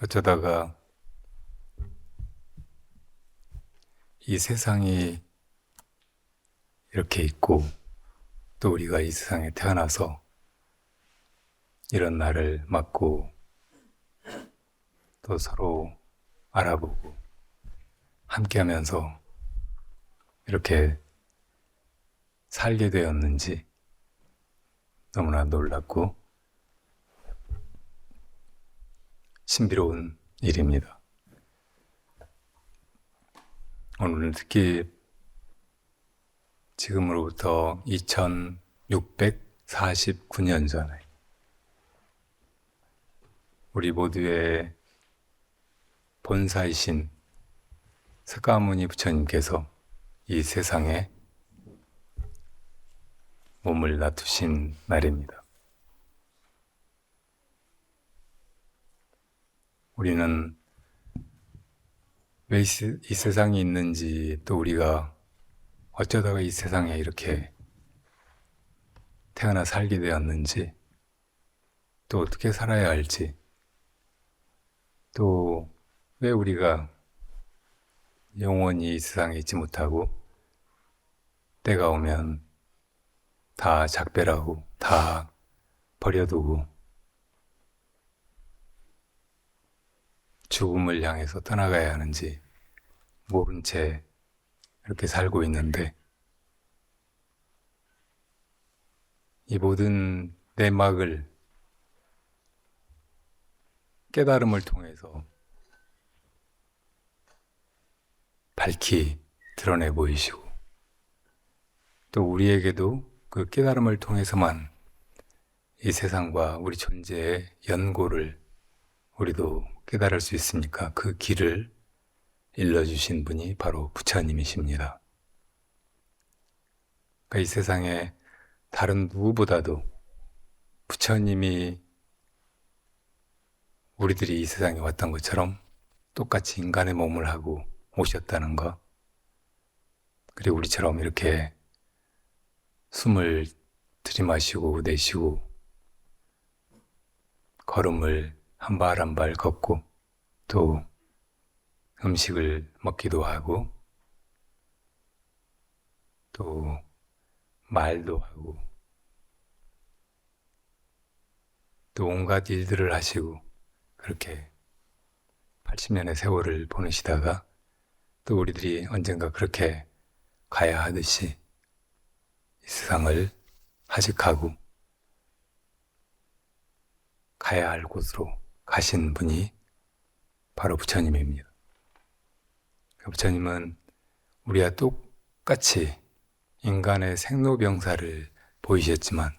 어쩌다가 이 세상이 이렇게 있고 또 우리가 이 세상에 태어나서 이런 날을 맞고 또 서로 알아보고 함께하면서 이렇게 살게 되었는지 너무나 놀랍고 신비로운 일입니다. 오늘은 특히 지금으로부터 2649년 전에 우리 모두의 본사이신 석가모니 부처님께서 이 세상에 몸을 놔두신 날입니다. 우리는 왜 이 세상이 있는지, 또 우리가 어쩌다가 이 세상에 이렇게 태어나 살게 되었는지, 또 어떻게 살아야 할지, 또 왜 우리가 영원히 이 세상에 있지 못하고 때가 오면 다 작별하고 다 버려두고 죽음을 향해서 떠나가야 하는지 모른 채 이렇게 살고 있는데, 이 모든 내막을 깨달음을 통해서 밝히 드러내 보이시고, 또 우리에게도 그 깨달음을 통해서만 이 세상과 우리 존재의 연고를 우리도 깨달을 수 있으니까 그 길을 일러주신 분이 바로 부처님이십니다. 그러니까 이 세상에 다른 누구보다도 부처님이 우리들이 이 세상에 왔던 것처럼 똑같이 인간의 몸을 하고 오셨다는 것, 그리고 우리처럼 이렇게 숨을 들이마시고 내쉬고 걸음을 한 발 한 발 걷고 또 음식을 먹기도 하고 또 말도 하고 또 온갖 일들을 하시고 그렇게 80년의 세월을 보내시다가 또 우리들이 언젠가 그렇게 가야 하듯이 이 세상을 하직하고 가야 할 곳으로 가신 분이 바로 부처님입니다. 부처님은 우리와 똑같이 인간의 생로병사를 보이셨지만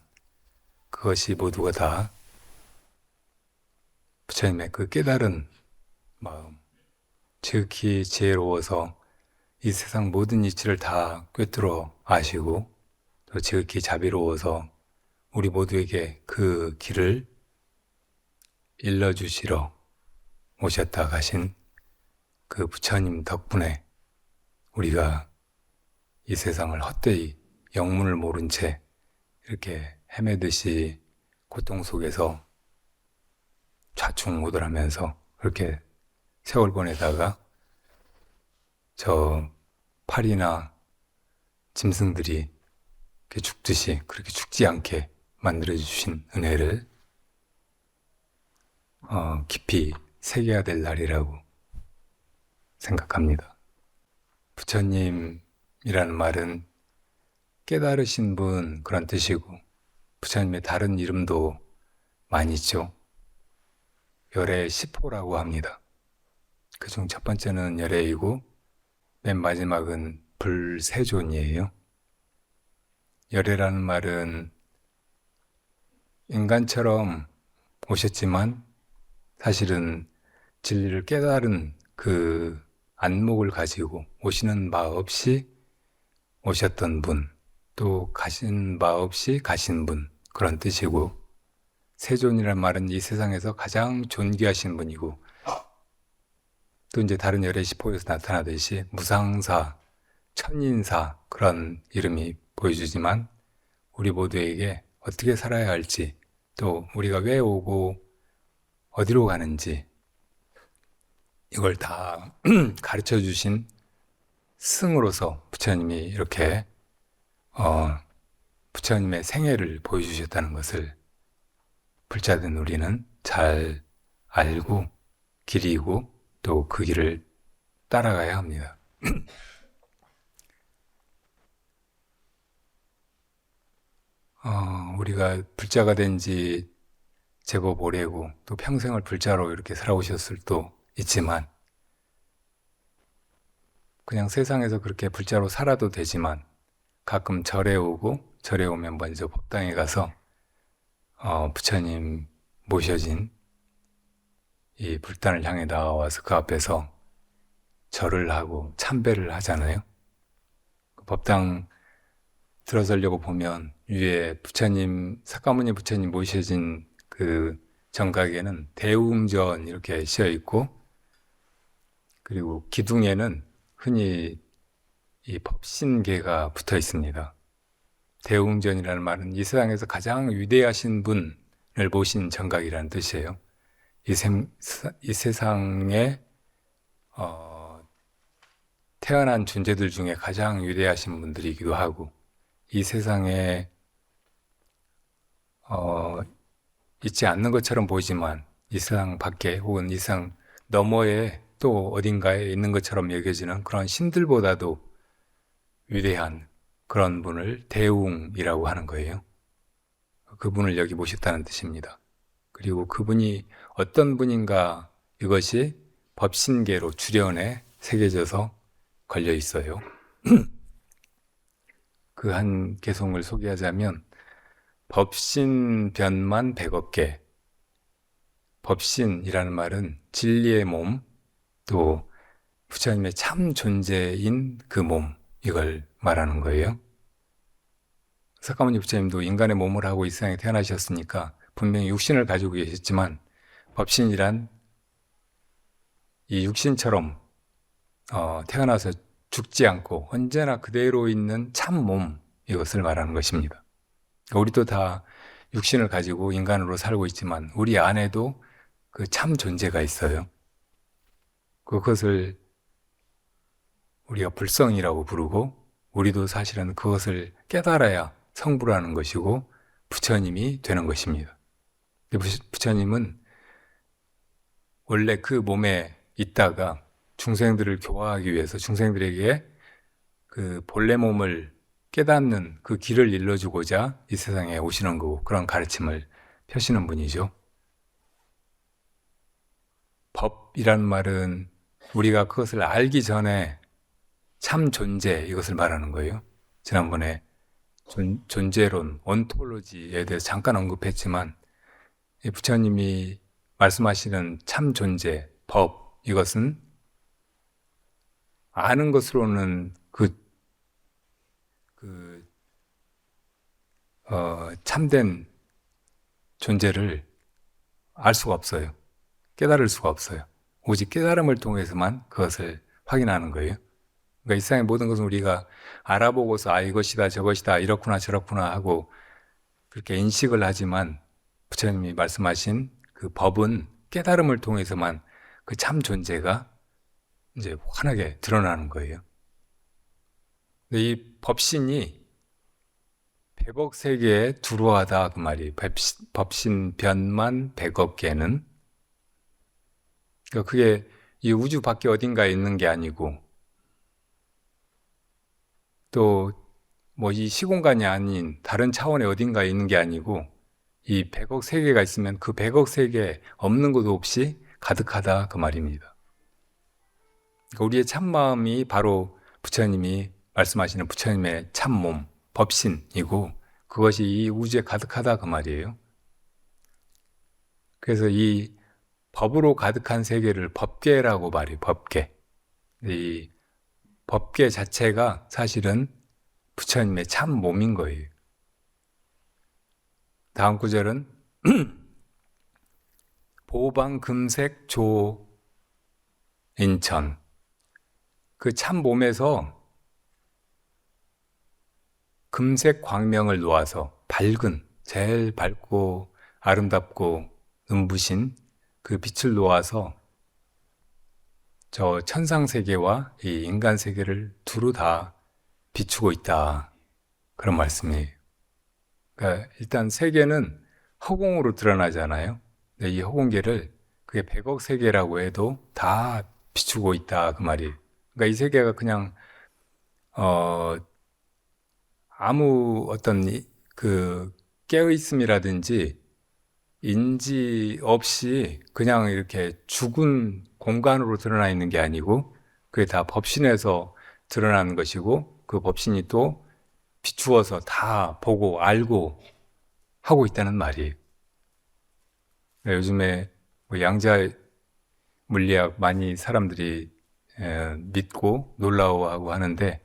그것이 모두가 다 부처님의 그 깨달은 마음, 지극히 지혜로워서 이 세상 모든 이치를 다 꿰뚫어 아시고 또 지극히 자비로워서 우리 모두에게 그 길을 일러주시러 오셨다 가신 그 부처님 덕분에 우리가 이 세상을 헛되이 영문을 모른 채 이렇게 헤매듯이 고통 속에서 좌충우돌하면서 그렇게 세월 보내다가 저 파리나 짐승들이 이렇게 죽듯이 그렇게 죽지 않게 만들어주신 은혜를 깊이 새겨야 될 날이라고 생각합니다. 부처님이라는 말은 깨달으신 분 그런 뜻이고, 부처님의 다른 이름도 많이 있죠. 열애 10호라고 합니다. 그중 첫 번째는 열애이고 맨 마지막은 불세존이에요. 열애라는 말은 인간처럼 오셨지만 사실은 진리를 깨달은 그 안목을 가지고 오시는 바 없이 오셨던 분, 또 가신 바 없이 가신 분, 그런 뜻이고, 세존이란 말은 이 세상에서 가장 존귀하신 분이고, 또 이제 다른 열애 시포에서 나타나듯이 무상사, 천인사 그런 이름이 보여주지만 우리 모두에게 어떻게 살아야 할지, 또 우리가 왜 오고 어디로 가는지 이걸 다 가르쳐 주신 스승으로서 부처님이 이렇게 부처님의 생애를 보여주셨다는 것을 불자된 우리는 잘 알고 길이고 또 그 길을 따라가야 합니다. 우리가 불자가 된 지 제법 오래고 또 평생을 불자로 이렇게 살아오셨을 수도 있지만 그냥 세상에서 그렇게 불자로 살아도 되지만 가끔 절에 오고 절에 오면 먼저 법당에 가서 부처님 모셔진 이 불단을 향해 나와서 그 앞에서 절을 하고 참배를 하잖아요. 그 법당 들어서려고 보면 위에 부처님, 사카모니 부처님 모셔진 그 정각에는 대웅전 이렇게 씌어 있고 그리고 기둥에는 흔히 이 법신계가 붙어 있습니다. 대웅전이라는 말은 이 세상에서 가장 위대하신 분을 모신 정각이라는 뜻이에요. 이 세상에 태어난 존재들 중에 가장 위대하신 분들이기도 하고 이 세상에 있지 않는 것처럼 보이지만 이 세상 밖에 혹은 이 세상 너머에 또 어딘가에 있는 것처럼 여겨지는 그런 신들보다도 위대한 그런 분을 대웅이라고 하는 거예요. 그분을 여기 모셨다는 뜻입니다. 그리고 그분이 어떤 분인가 이것이 법신계로 주련에 새겨져서 걸려 있어요. 그 한 개송을 소개하자면 법신 변만 100억 개. 법신이라는 말은 진리의 몸, 또 부처님의 참 존재인 그 몸, 이걸 말하는 거예요. 사카모니 부처님도 인간의 몸을 하고 이 세상에 태어나셨으니까 분명히 육신을 가지고 계셨지만 법신이란 이 육신처럼 태어나서 죽지 않고 언제나 그대로 있는 참 몸, 이것을 말하는 것입니다. 우리도 다 육신을 가지고 인간으로 살고 있지만 우리 안에도 그 참 존재가 있어요. 그것을 우리가 불성이라고 부르고 우리도 사실은 그것을 깨달아야 성불하는 것이고 부처님이 되는 것입니다. 부처님은 원래 그 몸에 있다가 중생들을 교화하기 위해서 중생들에게 그 본래 몸을 깨닫는 그 길을 일러주고자 이 세상에 오시는 거고 그런 가르침을 펴시는 분이죠. 법이라는 말은 우리가 그것을 알기 전에 참 존재 이것을 말하는 거예요. 지난번에 존재론, 온톨로지에 대해서 잠깐 언급했지만 부처님이 말씀하시는 참 존재, 법 이것은 아는 것으로는 참된 존재를 알 수가 없어요. 깨달을 수가 없어요. 오직 깨달음을 통해서만 그것을 확인하는 거예요. 그러니까 이 세상의 모든 것은 우리가 알아보고서 이것이다 저것이다 이렇구나 저렇구나 하고 그렇게 인식을 하지만 부처님이 말씀하신 그 법은 깨달음을 통해서만 그 참 존재가 이제 환하게 드러나는 거예요. 근데 이 법신이 100억 세계에 두루하다 그 말이 법신 변만 100억 개는 그러니까 그게 이 우주 밖에 어딘가에 있는 게 아니고 또 뭐 이 시공간이 아닌 다른 차원에 어딘가에 있는 게 아니고 이 100억 세계가 있으면 그 100억 세계에 없는 것도 없이 가득하다 그 말입니다. 그러니까 우리의 참마음이 바로 부처님이 말씀하시는 부처님의 참몸, 법신이고 그것이 이 우주에 가득하다 그 말이에요. 그래서 이 법으로 가득한 세계를 법계라고 말해요. 법계. 이 법계 자체가 사실은 부처님의 참 몸인 거예요. 다음 구절은 보방금색 조인천 그 참 몸에서 금색 광명을 놓아서 밝은 제일 밝고 아름답고 눈부신 그 빛을 놓아서 저 천상 세계와 이 인간 세계를 두루 다 비추고 있다. 그런 말씀이에요. 그러니까 일단 세계는 허공으로 드러나잖아요. 근데 이 허공계를 그게 100억 세계라고 해도 다 비추고 있다. 그 말이에요. 그러니까 이 세계가 그냥 어, 아무 어떤 그 깨어있음이라든지 인지 없이 그냥 이렇게 죽은 공간으로 드러나 있는 게 아니고 그게 다 법신에서 드러나는 것이고 그 법신이 또 비추어서 다 보고 알고 하고 있다는 말이에요. 요즘에 뭐 양자 물리학 많이 사람들이 믿고 놀라워하고 하는데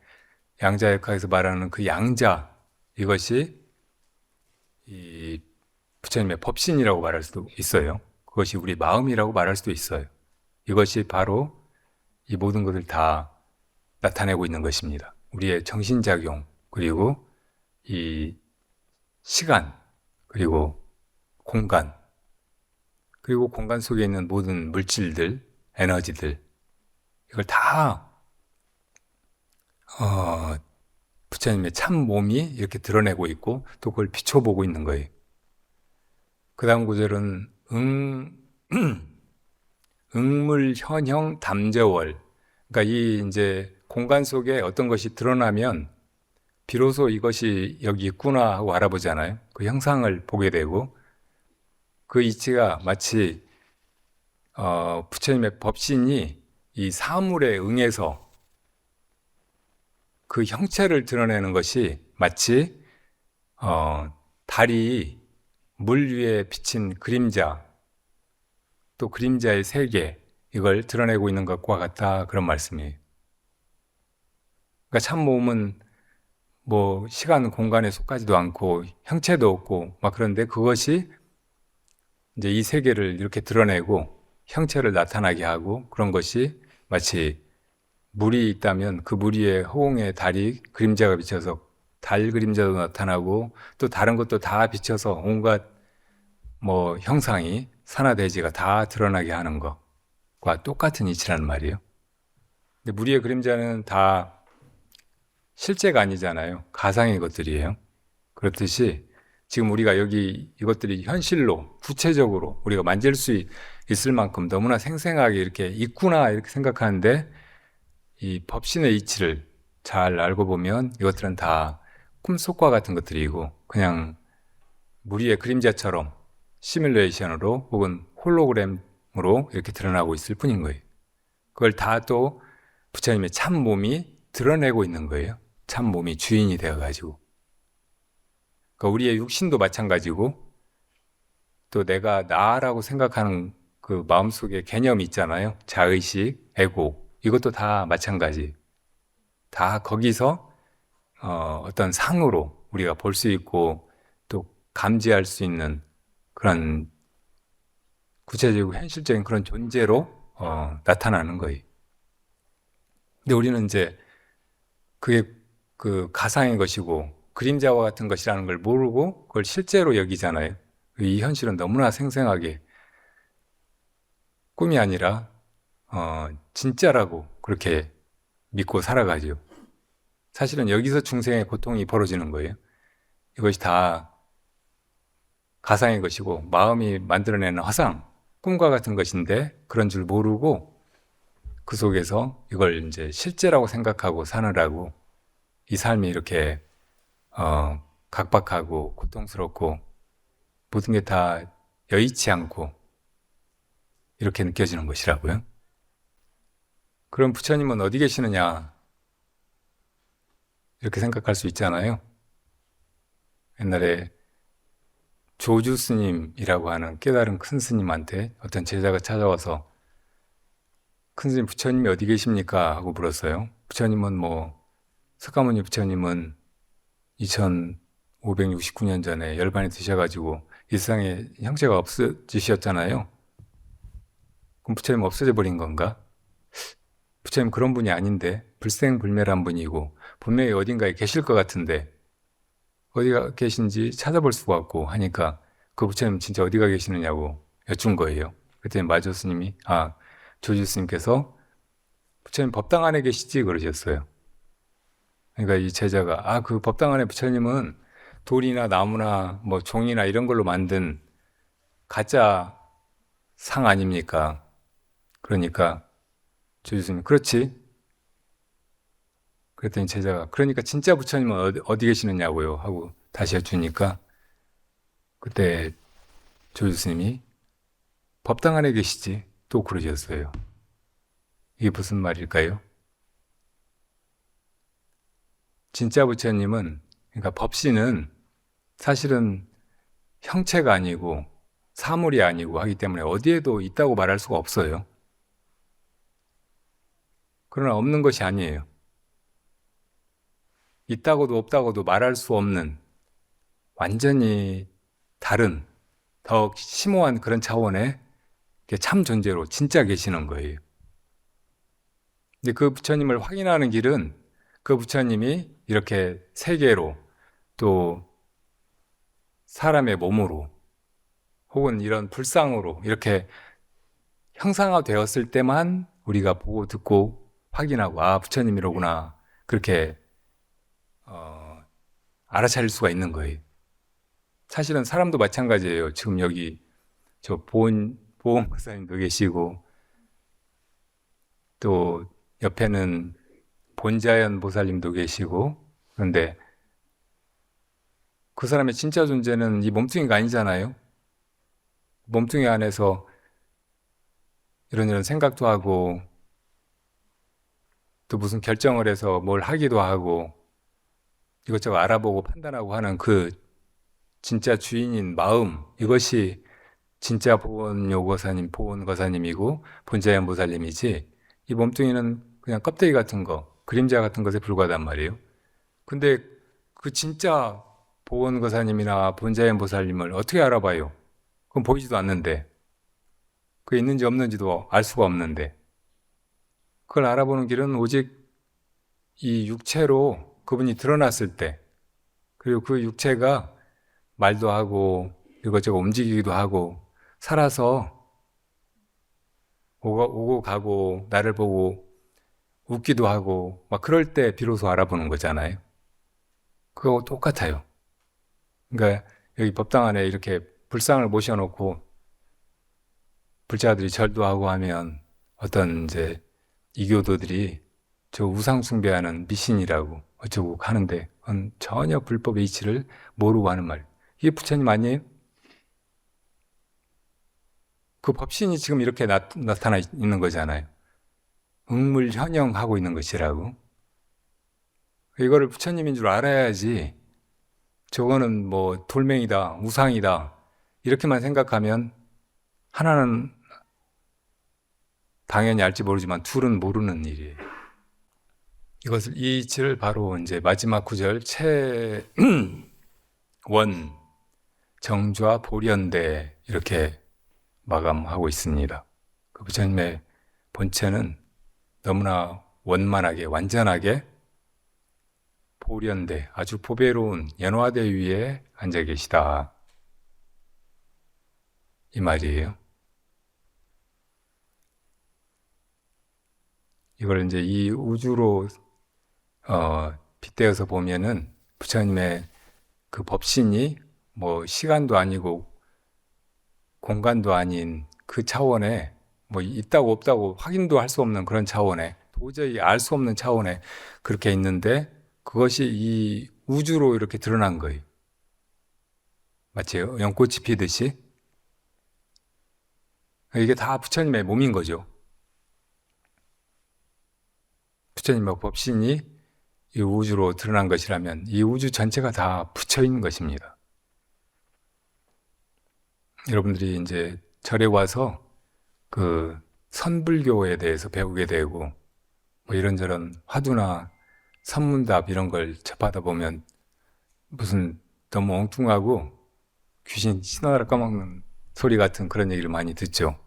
양자역학에서 말하는 그 양자 이것이 이 부처님의 법신이라고 말할 수도 있어요. 그것이 우리 마음이라고 말할 수도 있어요. 이것이 바로 이 모든 것을 다 나타내고 있는 것입니다. 우리의 정신작용, 그리고 이 시간, 그리고 공간, 그리고 공간 속에 있는 모든 물질들, 에너지들, 이걸 다 부처님의 참 몸이 이렇게 드러내고 있고 또 그걸 비춰보고 있는 거예요. 그 다음 구절은 응물현형 담재월. 그러니까 이 이제 공간 속에 어떤 것이 드러나면 비로소 이것이 여기 있구나 하고 알아보잖아요. 그 형상을 보게 되고 그 이치가 마치 부처님의 법신이 이 사물에 응해서 그 형체를 드러내는 것이 마치 달이 물 위에 비친 그림자, 또 그림자의 세계, 이걸 드러내고 있는 것과 같다, 그런 말씀이에요. 그러니까 참 몸은 뭐 시간, 공간에 속하지도 않고 형체도 없고 막 그런데 그것이 이제 이 세계를 이렇게 드러내고 형체를 나타나게 하고 그런 것이 마치 물이 있다면 그 물 위에 허공에 달이 그림자가 비쳐서 달 그림자도 나타나고 또 다른 것도 다 비쳐서 온갖 뭐 형상이 산화대지가 다 드러나게 하는 것과 똑같은 이치라는 말이에요. 근데 물 위의 그림자는 다 실제가 아니잖아요. 가상의 것들이에요. 그렇듯이 지금 우리가 여기 이것들이 현실로 구체적으로 우리가 만질 수 있을 만큼 너무나 생생하게 이렇게 있구나 이렇게 생각하는데 이 법신의 이치를 잘 알고 보면 이것들은 다 꿈속과 같은 것들이고 그냥 물 위의 그림자처럼 시뮬레이션으로 혹은 홀로그램으로 이렇게 드러나고 있을 뿐인 거예요. 그걸 다 또 부처님의 참 몸이 드러내고 있는 거예요. 참 몸이 주인이 되어가지고. 그러니까 우리의 육신도 마찬가지고 또 내가 나라고 생각하는 그 마음속에 개념이 있잖아요. 자의식, 에고. 이것도 다 마찬가지. 다 거기서 어떤 상으로 우리가 볼 수 있고 또 감지할 수 있는 그런 구체적이고 현실적인 그런 존재로 나타나는 거예요. 근데 우리는 이제 그게 그 가상의 것이고 그림자와 같은 것이라는 걸 모르고 그걸 실제로 여기잖아요. 이 현실은 너무나 생생하게 꿈이 아니라 진짜라고 그렇게 믿고 살아가죠. 사실은 여기서 중생의 고통이 벌어지는 거예요. 이것이 다 가상의 것이고 마음이 만들어내는 화상, 꿈과 같은 것인데 그런 줄 모르고 그 속에서 이걸 이제 실제라고 생각하고 사느라고 이 삶이 이렇게 각박하고 고통스럽고 모든 게 다 여의치 않고 이렇게 느껴지는 것이라고요. 그럼 부처님은 어디 계시느냐 이렇게 생각할 수 있잖아요. 옛날에 조주 스님이라고 하는 깨달은 큰 스님한테 어떤 제자가 찾아와서 큰 스님 부처님이 어디 계십니까? 하고 물었어요. 부처님은 석가모니 부처님은 2569년 전에 열반이 드셔가지고 이 세상에 형체가 없어지셨잖아요. 그럼 부처님 없어져 버린 건가? 부처님 그런 분이 아닌데 불생불멸한 분이고 분명히 어딘가에 계실 것 같은데 어디가 계신지 찾아볼 수가 없고 하니까 그 부처님 진짜 어디가 계시느냐고 여쭌 거예요. 그랬더니 마조 스님이 조주 스님께서 부처님 법당 안에 계시지 그러셨어요. 그러니까 이 제자가 그 법당 안에 부처님은 돌이나 나무나 뭐 종이나 이런 걸로 만든 가짜 상 아닙니까? 그러니까 조주스님 그렇지? 그랬더니 제자가 그러니까 진짜 부처님은 어디 계시느냐고요 하고 다시 해주니까 그때 조주스님이 법당 안에 계시지 또 그러셨어요. 이게 무슨 말일까요? 진짜 부처님은 그러니까 법신은 사실은 형체가 아니고 사물이 아니고 하기 때문에 어디에도 있다고 말할 수가 없어요. 그러나 없는 것이 아니에요. 있다고도 없다고도 말할 수 없는 완전히 다른 더 심오한 그런 차원의 참 존재로 진짜 계시는 거예요. 근데 그 부처님을 확인하는 길은 그 부처님이 이렇게 세계로 또 사람의 몸으로 혹은 이런 불상으로 이렇게 형상화되었을 때만 우리가 보고 듣고 확인하고 부처님이로구나 그렇게 알아차릴 수가 있는 거예요. 사실은 사람도 마찬가지예요. 지금 여기 저 보은 박사님도 계시고 또 옆에는 본자연 보살님도 계시고 그런데 그 사람의 진짜 존재는 이 몸뚱이가 아니잖아요. 몸뚱이 안에서 이런 생각도 하고 또 무슨 결정을 해서 뭘 하기도 하고 이것저것 알아보고 판단하고 하는 그 진짜 주인인 마음 이것이 진짜 보온거사님이고 본자연 보살님이지 이 몸뚱이는 그냥 껍데기 같은 거 그림자 같은 것에 불과하단 말이에요. 근데 그 진짜 보온거사님이나 본자연 보살님을 어떻게 알아봐요? 그건 보이지도 않는데 그게 있는지 없는지도 알 수가 없는데 그걸 알아보는 길은 오직 이 육체로 그분이 드러났을 때 그리고 그 육체가 말도 하고 이것저것 움직이기도 하고 살아서 오고 가고 나를 보고 웃기도 하고 막 그럴 때 비로소 알아보는 거잖아요. 그거 똑같아요. 그러니까 여기 법당 안에 이렇게 불상을 모셔놓고 불자들이 절도 하고 하면 어떤 이제 이교도들이 저 우상 숭배하는 미신이라고 어쩌고 하는데 그건 전혀 불법의 이치를 모르고 하는 말. 이게 부처님 아니에요? 그 법신이 지금 이렇게 나타나 있는 거잖아요. 응물현영하고 있는 것이라고. 이거를 부처님인 줄 알아야지 저거는 뭐 돌멩이다, 우상이다 이렇게만 생각하면 하나는 당연히 알지 모르지만 둘은 모르는 일이에요. 이 이치를 바로 이제 마지막 구절 채원 정좌 보련대 이렇게 마감하고 있습니다. 그 부처님의 본체는 너무나 원만하게 완전하게 보련대 아주 보배로운 연화대 위에 앉아 계시다 이 말이에요. 이걸 이제 이 우주로 빗대어서 보면은 부처님의 그 법신이 뭐 시간도 아니고 공간도 아닌 그 차원에 뭐 있다고 없다고 확인도 할 수 없는 그런 차원에 도저히 알 수 없는 차원에 그렇게 있는데 그것이 이 우주로 이렇게 드러난 거예요. 마치 연꽃이 피듯이. 이게 다 부처님의 몸인 거죠. 부처님의 법신이 이 우주로 드러난 것이라면 이 우주 전체가 다 부처 있는 것입니다. 여러분들이 이제 절에 와서 그 선불교에 대해서 배우게 되고 뭐 이런저런 화두나 선문답 이런 걸 접하다 보면 무슨 너무 엉뚱하고 귀신 신화를 까먹는 소리 같은 그런 얘기를 많이 듣죠.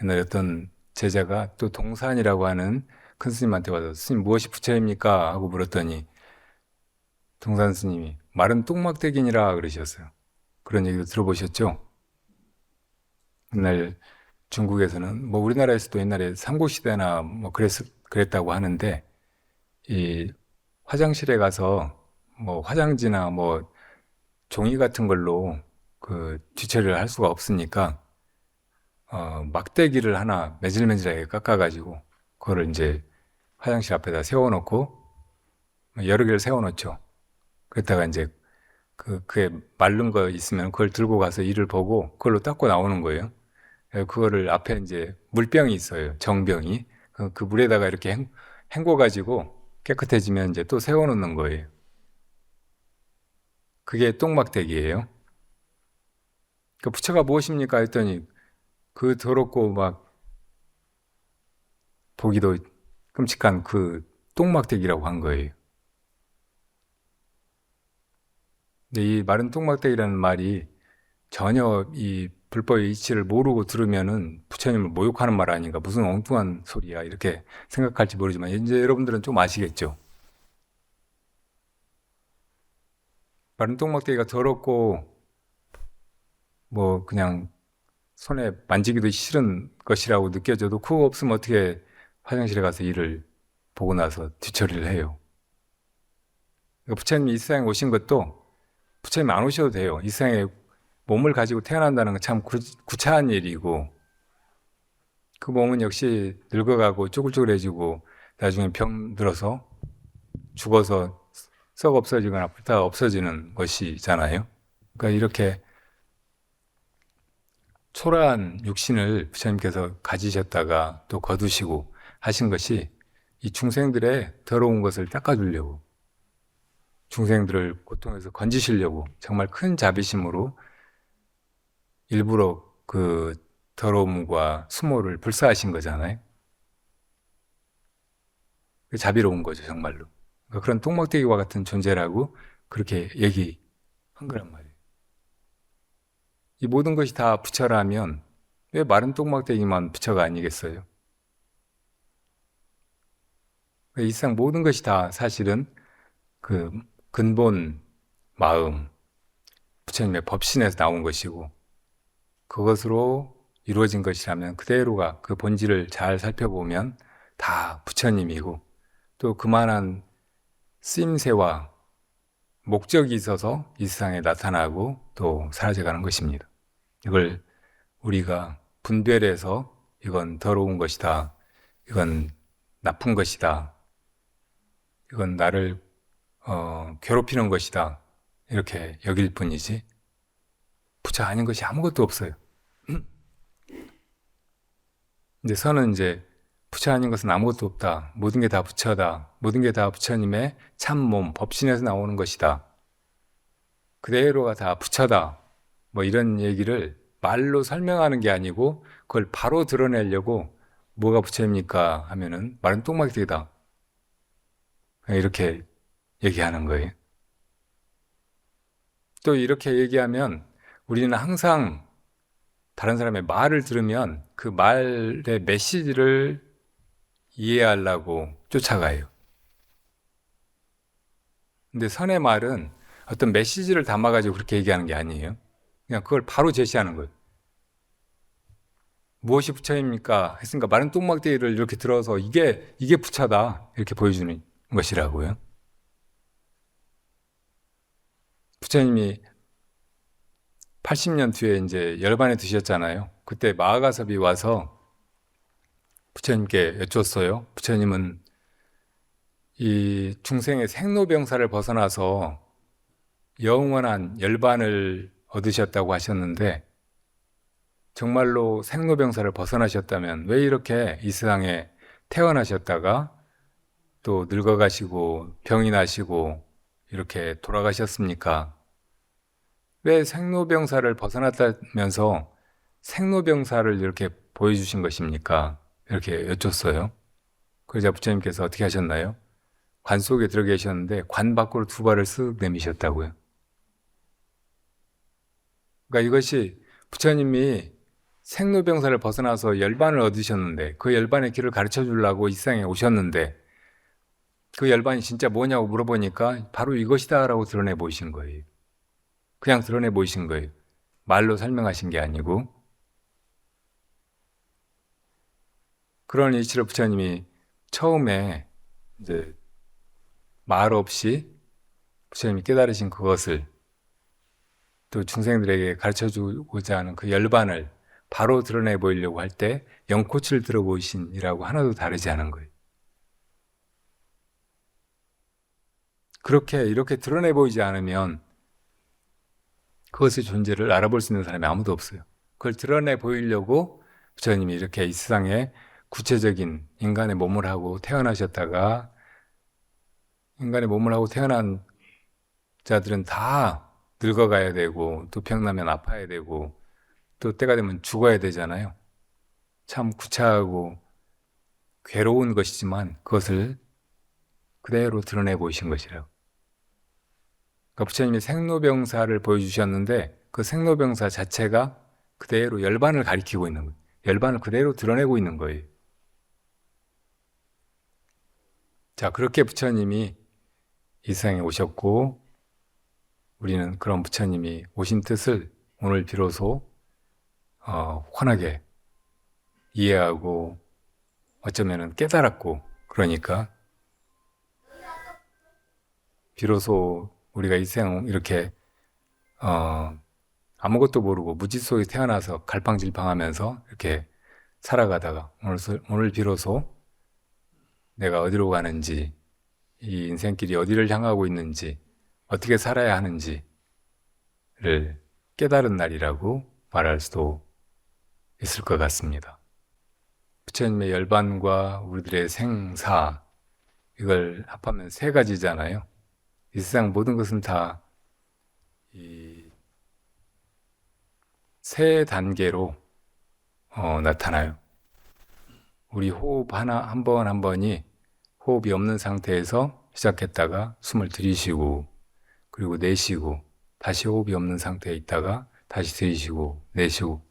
옛날에 어떤 제자가 또 동산이라고 하는 큰 스님한테 와서 스님 무엇이 부처입니까? 하고 물었더니 동산 스님이 말은 똥막대기니라 그러셨어요. 그런 얘기도 들어보셨죠? 옛날 중국에서는 뭐 우리나라에서도 옛날에 삼국시대나 뭐 그랬다고 하는데, 이 화장실에 가서 뭐 화장지나 뭐 종이 같은 걸로 그 뒤처리를 할 수가 없으니까 막대기를 하나 매질매질하게 깎아가지고 그거를 이제 화장실 앞에다 세워놓고 여러 개를 세워놓죠. 그랬다가 이제 그게 마른 거 있으면 그걸 들고 가서 이를 보고 그걸로 닦고 나오는 거예요. 그거를 앞에 이제 물병이 있어요. 정병이. 그 물에다가 이렇게 헹궈가지고 깨끗해지면 이제 또 세워놓는 거예요. 그게 똥막대기예요. 그 부처가 무엇입니까? 했더니 그 더럽고 막 보기도 끔찍한 그 똥막대기라고 한 거예요. 근데 이 마른 똥막대기라는 말이 전혀 이 불법의 이치를 모르고 들으면은 부처님을 모욕하는 말 아닌가, 무슨 엉뚱한 소리야, 이렇게 생각할지 모르지만, 이제 여러분들은 좀 아시겠죠? 마른 똥막대기가 더럽고, 뭐, 그냥 손에 만지기도 싫은 것이라고 느껴져도, 그거 없으면 어떻게 화장실에 가서 이를 보고 나서 뒤처리를 해요? 그러니까 부처님이 이 세상에 오신 것도, 부처님 안 오셔도 돼요. 이 세상에 몸을 가지고 태어난다는 건 참 구차한 일이고, 그 몸은 역시 늙어가고 쪼글쪼글해지고 나중에 병 들어서 죽어서 썩 없어지거나 불타 없어지는 것이잖아요. 그러니까 이렇게 초라한 육신을 부처님께서 가지셨다가 또 거두시고 하신 것이 이 중생들의 더러운 것을 닦아주려고, 중생들을 고통에서 건지시려고 정말 큰 자비심으로 일부러 그 더러움과 수모를 불사하신 거잖아요. 자비로운 거죠, 정말로. 그러니까 그런 똥막대기와 같은 존재라고 그렇게 얘기한 거란 말이에요. 이 모든 것이 다 부처라면 왜 마른 똥막대기만 부처가 아니겠어요? 이 세상 모든 것이 다 사실은 그 근본 마음, 부처님의 법신에서 나온 것이고, 그것으로 이루어진 것이라면 그대로가, 그 본질을 잘 살펴보면 다 부처님이고, 또 그만한 쓰임새와 목적이 있어서 이 세상에 나타나고 또 사라져가는 것입니다. 이걸 우리가 분별해서 이건 더러운 것이다, 이건 나쁜 것이다, 이건 나를 괴롭히는 것이다, 이렇게 여길 뿐이지 부처 아닌 것이 아무것도 없어요. 이제 선은 이제 부처 아닌 것은 아무것도 없다, 모든 게 다 부처다, 모든 게 다 부처님의 참몸, 법신에서 나오는 것이다, 그대로가 다 부처다, 뭐 이런 얘기를 말로 설명하는 게 아니고 그걸 바로 드러내려고 뭐가 부처입니까 하면은 말은 똥막대기다, 이렇게 얘기하는 거예요. 또 이렇게 얘기하면 우리는 항상 다른 사람의 말을 들으면 그 말의 메시지를 이해하려고 쫓아가요. 근데 선의 말은 어떤 메시지를 담아가지고 그렇게 얘기하는 게 아니에요. 그냥 그걸 바로 제시하는 거예요. 무엇이 부처입니까? 했으니까 마른 똥막대기를 이렇게 들어서 이게 부처다, 이렇게 보여주는 것이라고요. 부처님이 80년 뒤에 이제 열반에 드셨잖아요. 그때 마하가섭이 와서 부처님께 여쭈었어요. 부처님은 이 중생의 생로병사를 벗어나서 영원한 열반을 얻으셨다고 하셨는데, 정말로 생로병사를 벗어나셨다면 왜 이렇게 이 세상에 태어나셨다가 또 늙어가시고 병이 나시고 이렇게 돌아가셨습니까? 왜 생로병사를 벗어났다면서 생로병사를 이렇게 보여주신 것입니까? 이렇게 여쭙어요. 그러자 부처님께서 어떻게 하셨나요? 관 속에 들어 계셨는데 관 밖으로 두 발을 쓱 내미셨다고요. 그러니까 이것이 부처님이 생로병사를 벗어나서 열반을 얻으셨는데, 그 열반의 길을 가르쳐 주려고 이 세상에 오셨는데, 그 열반이 진짜 뭐냐고 물어보니까 바로 이것이다 라고 드러내 보이신 거예요. 그냥 드러내 보이신 거예요. 말로 설명하신 게 아니고. 그런 이치로 부처님이 처음에 이제 말 없이 부처님이 깨달으신 그것을 또 중생들에게 가르쳐 주고자 하는 그 열반을 바로 드러내 보이려고 할 때 연꽃을 들어 보이신이라고 하나도 다르지 않은 거예요. 그렇게 이렇게 드러내 보이지 않으면 그것의 존재를 알아볼 수 있는 사람이 아무도 없어요. 그걸 드러내 보이려고 부처님이 이렇게 이 세상에 구체적인 인간의 몸을 하고 태어나셨다가, 인간의 몸을 하고 태어난 자들은 다 늙어가야 되고 또 병나면 아파야 되고 또 때가 되면 죽어야 되잖아요. 참 구차하고 괴로운 것이지만 그것을 그대로 드러내 보이신 것이라고. 그러니까 부처님이 생로병사를 보여주셨는데 그 생로병사 자체가 그대로 열반을 가리키고 있는 거예요. 열반을 그대로 드러내고 있는 거예요. 자, 그렇게 부처님이 이 세상에 오셨고 우리는 그런 부처님이 오신 뜻을 오늘 비로소 환하게 이해하고 어쩌면은 깨달았고, 그러니까 비로소 우리가 이 세상 이렇게 아무것도 모르고 무지 속에 태어나서 갈팡질팡하면서 이렇게 살아가다가 오늘 비로소 내가 어디로 가는지, 이 인생길이 어디를 향하고 있는지, 어떻게 살아야 하는지를 깨달은 날이라고 말할 수도 있을 것 같습니다. 부처님의 열반과 우리들의 생사, 이걸 합하면 세 가지잖아요. 이 세상 모든 것은 다 이 세 단계로 나타나요. 우리 호흡 한 번 한 번이 호흡이 없는 상태에서 시작했다가 숨을 들이쉬고 그리고 내쉬고 다시 호흡이 없는 상태에 있다가 다시 들이쉬고 내쉬고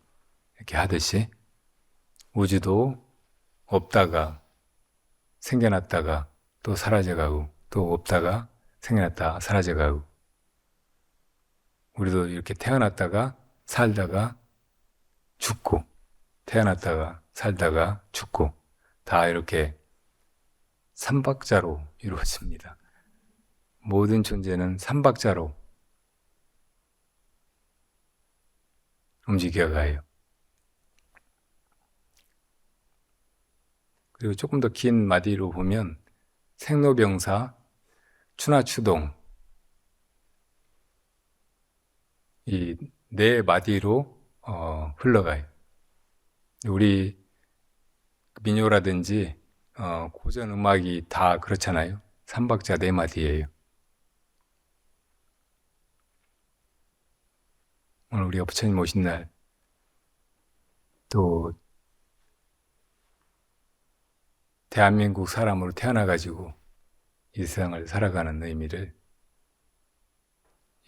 이렇게 하듯이 우주도 없다가 생겨났다가 또 사라져가고 또 없다가 생겨났다가 사라져가고 우리도 이렇게 태어났다가 살다가 죽고 태어났다가 살다가 죽고 다 이렇게 삼박자로 이루어집니다. 모든 존재는 삼박자로 움직여가요. 그리고 조금 더 긴 마디로 보면 생로병사, 추나추동 이 네 마디로 흘러가요. 우리 민요라든지 고전 음악이 다 그렇잖아요. 삼박자 네 마디예요. 오늘 우리가 부처님 오신 날 또 대한민국 사람으로 태어나가지고 이 세상을 살아가는 의미를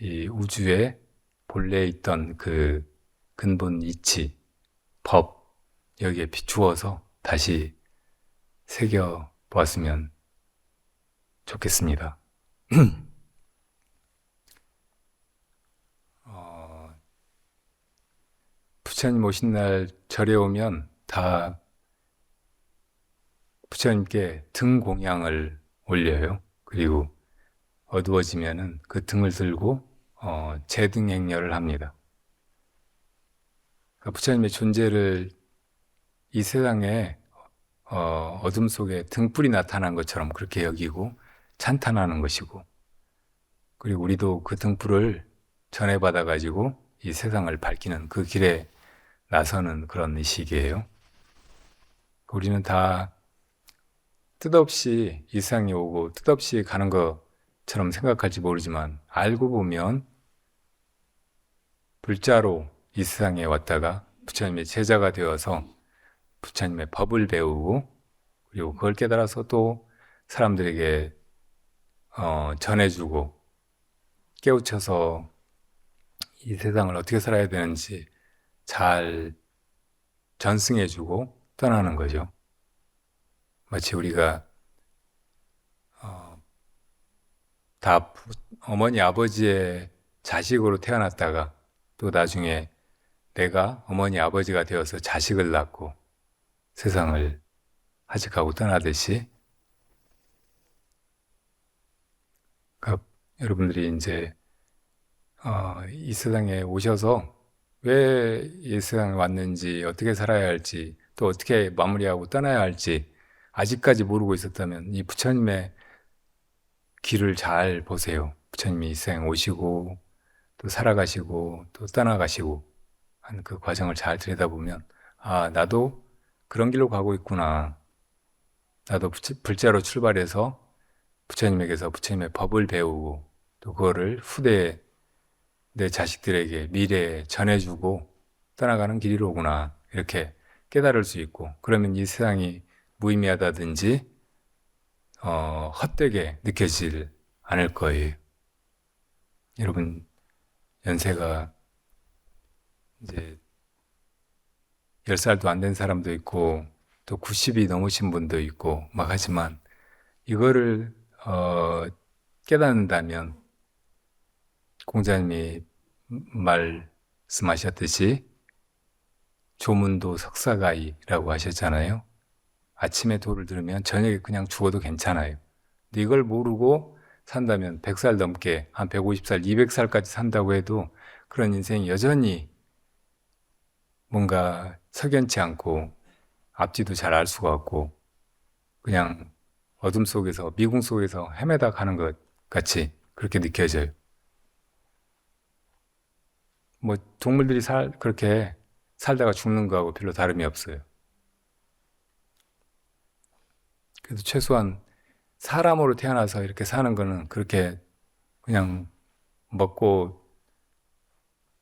이 우주에 본래 있던 그 근본 이치, 법 여기에 비추어서 다시 새겨 보았으면 좋겠습니다. 부처님 오신 날 절에 오면 다 부처님께 등 공양을 올려요. 그리고 어두워지면은 그 등을 들고 제등행렬을 합니다. 그러니까 부처님의 존재를 이 세상에 어둠 속에 등불이 나타난 것처럼 그렇게 여기고 찬탄하는 것이고, 그리고 우리도 그 등불을 전해받아 가지고 이 세상을 밝히는 그 길에 나서는 그런 의식이에요. 우리는 다 뜻없이 이 세상에 오고 뜻없이 가는 것처럼 생각할지 모르지만 알고 보면 불자로 이 세상에 왔다가 부처님의 제자가 되어서 부처님의 법을 배우고 그리고 그걸 깨달아서 또 사람들에게 전해주고 깨우쳐서 이 세상을 어떻게 살아야 되는지 잘 전승해주고 떠나는 거죠. 마치 우리가 다 어머니 아버지의 자식으로 태어났다가 또 나중에 내가 어머니 아버지가 되어서 자식을 낳고 세상을 하직하고 떠나듯이 여러분들이 이제 이 세상에 오셔서 왜 이 세상에 왔는지, 어떻게 살아야 할지, 또 어떻게 마무리하고 떠나야 할지 아직까지 모르고 있었다면 이 부처님의 길을 잘 보세요. 부처님이 이 세상에 오시고 또 살아가시고 또 떠나가시고 하는 그 과정을 잘 들여다보면 나도 그런 길로 가고 있구나. 나도 불자로 출발해서 부처님에게서 부처님의 법을 배우고 또 그거를 후대에 내 자식들에게 미래에 전해주고 떠나가는 길이로구나. 이렇게 깨달을 수 있고, 그러면 이 세상이 무의미하다든지 헛되게 느껴지질 않을 거예요. 여러분, 연세가 이제 10살도 안 된 사람도 있고 또 90이 넘으신 분도 있고 막 하지만 이거를 깨닫는다면 공자님이 말씀하셨듯이 조문도 석사가이라고 하셨잖아요. 아침에 도를 들으면 저녁에 그냥 죽어도 괜찮아요. 근데 이걸 모르고 산다면 100살 넘게 한 150살, 200살까지 산다고 해도 그런 인생이 여전히 뭔가 석연치 않고 앞뒤도 잘 알 수가 없고 그냥 어둠 속에서 미궁 속에서 헤매다 가는 것 같이 그렇게 느껴져요. 뭐 동물들이 그렇게 살다가 죽는 거하고 별로 다름이 없어요. 그래도 최소한 사람으로 태어나서 이렇게 사는 거는 그렇게 그냥 먹고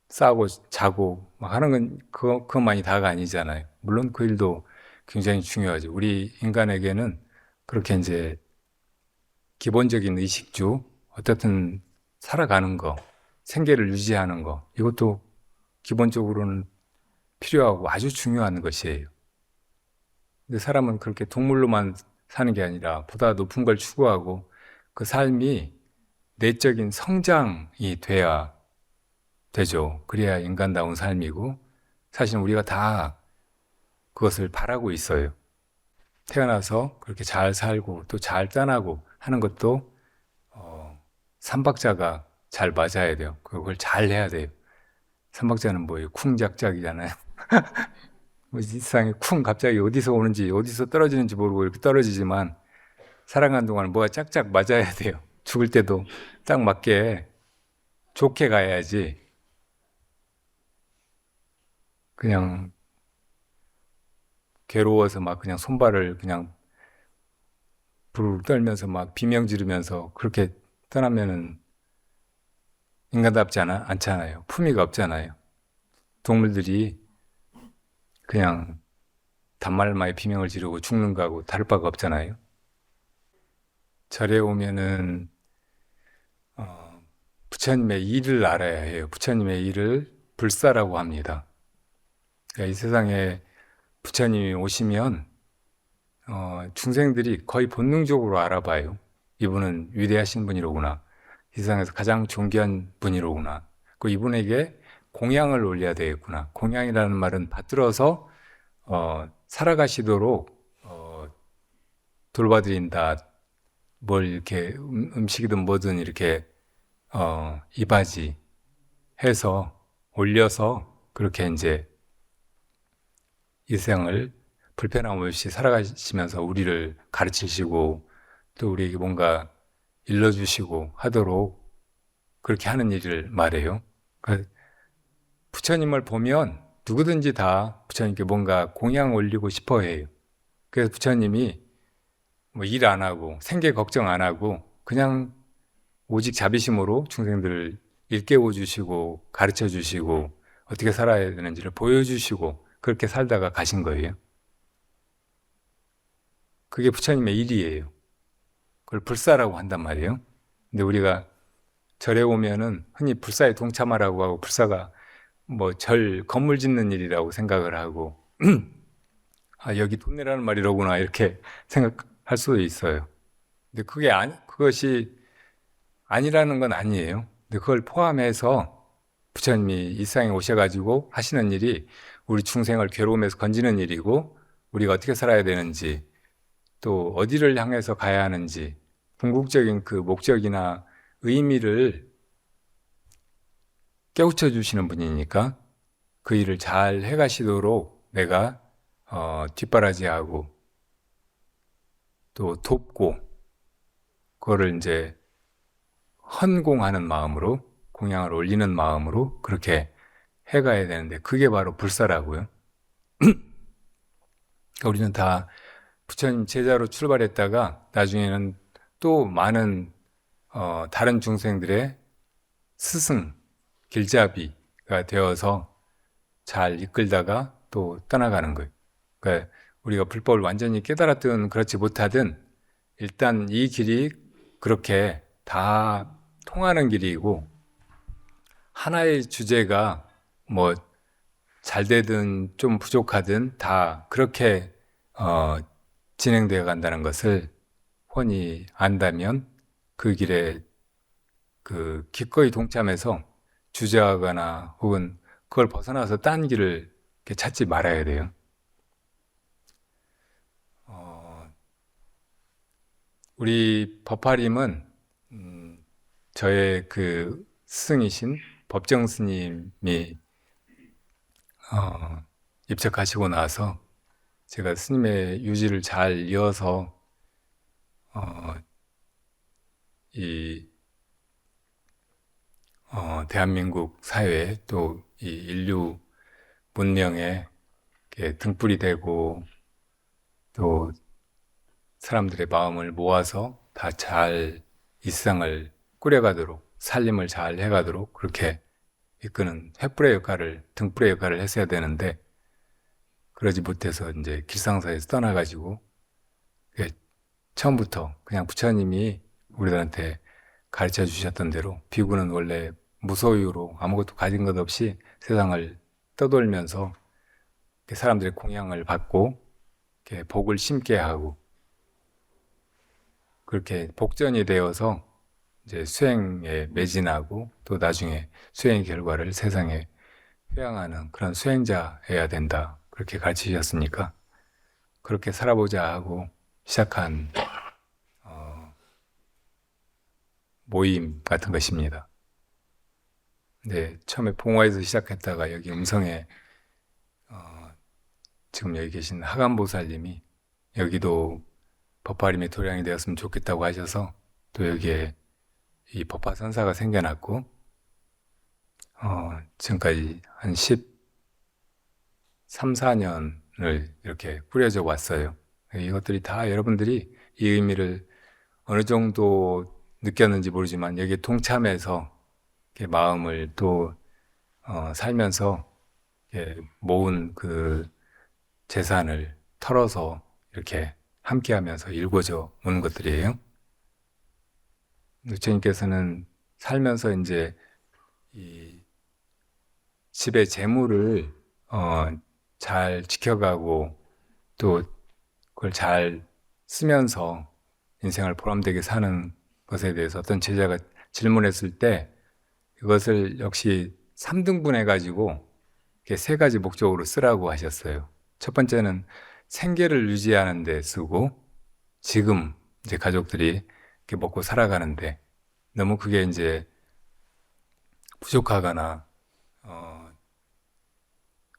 싸고 자고 막 하는 건 그것만이 다가 아니잖아요. 물론 그 일도 굉장히 중요하죠. 우리 인간에게는 그렇게 이제 기본적인 의식주, 어떻든 살아가는 거, 생계를 유지하는 거, 이것도 기본적으로는 필요하고 아주 중요한 것이에요. 근데 사람은 그렇게 동물로만 사는 게 아니라 보다 높은 걸 추구하고 그 삶이 내적인 성장이 돼야 되죠. 그래야 인간다운 삶이고 사실 우리가 다 그것을 바라고 있어요. 태어나서 그렇게 잘 살고 또 잘 떠나고 하는 것도 삼박자가 잘 맞아야 돼요. 그걸 잘 해야 돼요. 삼박자는 뭐예요? 쿵작작이잖아요. 이 세상에 쿵 갑자기 어디서 오는지 어디서 떨어지는지 모르고 이렇게 떨어지지만 살아가는 동안 뭐가 짝짝 맞아야 돼요. 죽을 때도 딱 맞게 좋게 가야지 그냥 괴로워서 막 그냥 손발을 그냥 부르르 떨면서 막 비명 지르면서 그렇게 떠나면은 인간답지 않잖아요. 품위가 없잖아요. 동물들이 그냥 단말마에 비명을 지르고 죽는 거하고 다를 바가 없잖아요. 절에 오면은 부처님의 일을 알아야 해요. 부처님의 일을 불사라고 합니다. 그러니까 이 세상에 부처님이 오시면 중생들이 거의 본능적으로 알아봐요. 이분은 위대하신 분이로구나. 이 세상에서 가장 존귀한 분이로구나. 그 이분에게 공양을 올려야 되겠구나. 공양이라는 말은 받들어서 살아가시도록 돌봐드린다. 뭘 이렇게 음식이든 뭐든 이렇게 이바지 해서 올려서 그렇게 이제 이 세상을 불편함 없이 살아가시면서 우리를 가르치시고 또 우리에게 뭔가 일러주시고 하도록 그렇게 하는 일을 말해요. 그러니까 부처님을 보면 누구든지 다 부처님께 뭔가 공양 올리고 싶어 해요. 그래서 부처님이 뭐 일 안 하고 생계 걱정 안 하고 그냥 오직 자비심으로 중생들을 일깨워 주시고 가르쳐 주시고 어떻게 살아야 되는지를 보여주시고 그렇게 살다가 가신 거예요. 그게 부처님의 일이에요. 그걸 불사라고 한단 말이에요. 근데 우리가 절에 오면은 흔히 불사에 동참하라고 하고 불사가 뭐 건물 짓는 일이라고 생각을 하고 여기 돈 내라는 말이로구나 이렇게 생각할 수도 있어요. 근데 그것이 아니라는 건 아니에요. 근데 그걸 포함해서 부처님이 이 세상에 오셔가지고 하시는 일이 우리 중생을 괴로움에서 건지는 일이고 우리가 어떻게 살아야 되는지 또 어디를 향해서 가야 하는지 궁극적인 그 목적이나 의미를 깨우쳐 주시는 분이니까 그 일을 잘 해가시도록 내가 뒷바라지하고 또 돕고 그거를 이제 헌공하는 마음으로 공양을 올리는 마음으로 그렇게 해가야 되는데 그게 바로 불사라고요. 우리는 다 부처님 제자로 출발했다가 나중에는 또 많은 다른 중생들의 스승, 길잡이가 되어서 잘 이끌다가 또 떠나가는 거예요. 그러니까 우리가 불법을 완전히 깨달았든 그렇지 못하든 일단 이 길이 그렇게 다 통하는 길이고 하나의 주제가 뭐 잘 되든 좀 부족하든 다 그렇게 진행되어 간다는 것을 훤히 안다면 그 길에 그 기꺼이 동참해서 주저하거나 혹은 그걸 벗어나서 딴 길을 이렇게 찾지 말아야 돼요. 우리 법화림은 저의 그 스승이신 법정 스님이 입적하시고 나서 제가 스님의 유지를 잘 이어서 이 대한민국 사회에 또 이 인류 문명에 등불이 되고 또 사람들의 마음을 모아서 다 잘 이 세상을 꾸려가도록 살림을 잘 해가도록 그렇게 이끄는 횃불의 역할을 등불의 역할을 했어야 되는데 그러지 못해서 이제 길상사에서 떠나가지고 처음부터 그냥 부처님이 우리들한테 가르쳐 주셨던 대로 비구는 원래 무소유로 아무것도 가진 것 없이 세상을 떠돌면서 사람들의 공양을 받고 복을 심게 하고 그렇게 복전이 되어서 이제 수행에 매진하고 또 나중에 수행의 결과를 세상에 회양하는 그런 수행자여야 된다. 그렇게 가르치셨으니까 그렇게 살아보자 하고 시작한 모임 같은 것입니다. 근데 처음에 봉화에서 시작했다가 여기 음성에 지금 여기 계신 하감보살님이 여기도 법화림의 도량이 되었으면 좋겠다고 하셔서 또 여기에 이 법화선사가 생겨났고 지금까지 한 13, 14년을 이렇게 꾸려져 왔어요. 이것들이 다 여러분들이 이 의미를 어느 정도 느꼈는지 모르지만 여기에 동참해서 마음을 또 살면서 모은 그 재산을 털어서 이렇게 함께하면서 일궈져 오는 것들이에요. 부처님께서는 살면서 이제 이 집의 재물을 잘 지켜가고 또 그걸 잘 쓰면서 인생을 보람되게 사는 것에 대해서 어떤 제자가 질문했을 때 이것을 역시 3등분해 가지고 이렇게 3가지 목적으로 쓰라고 하셨어요. 첫 번째는 생계를 유지하는 데 쓰고 지금 이제 가족들이 이렇게 먹고 살아가는데 너무 그게 이제 부족하거나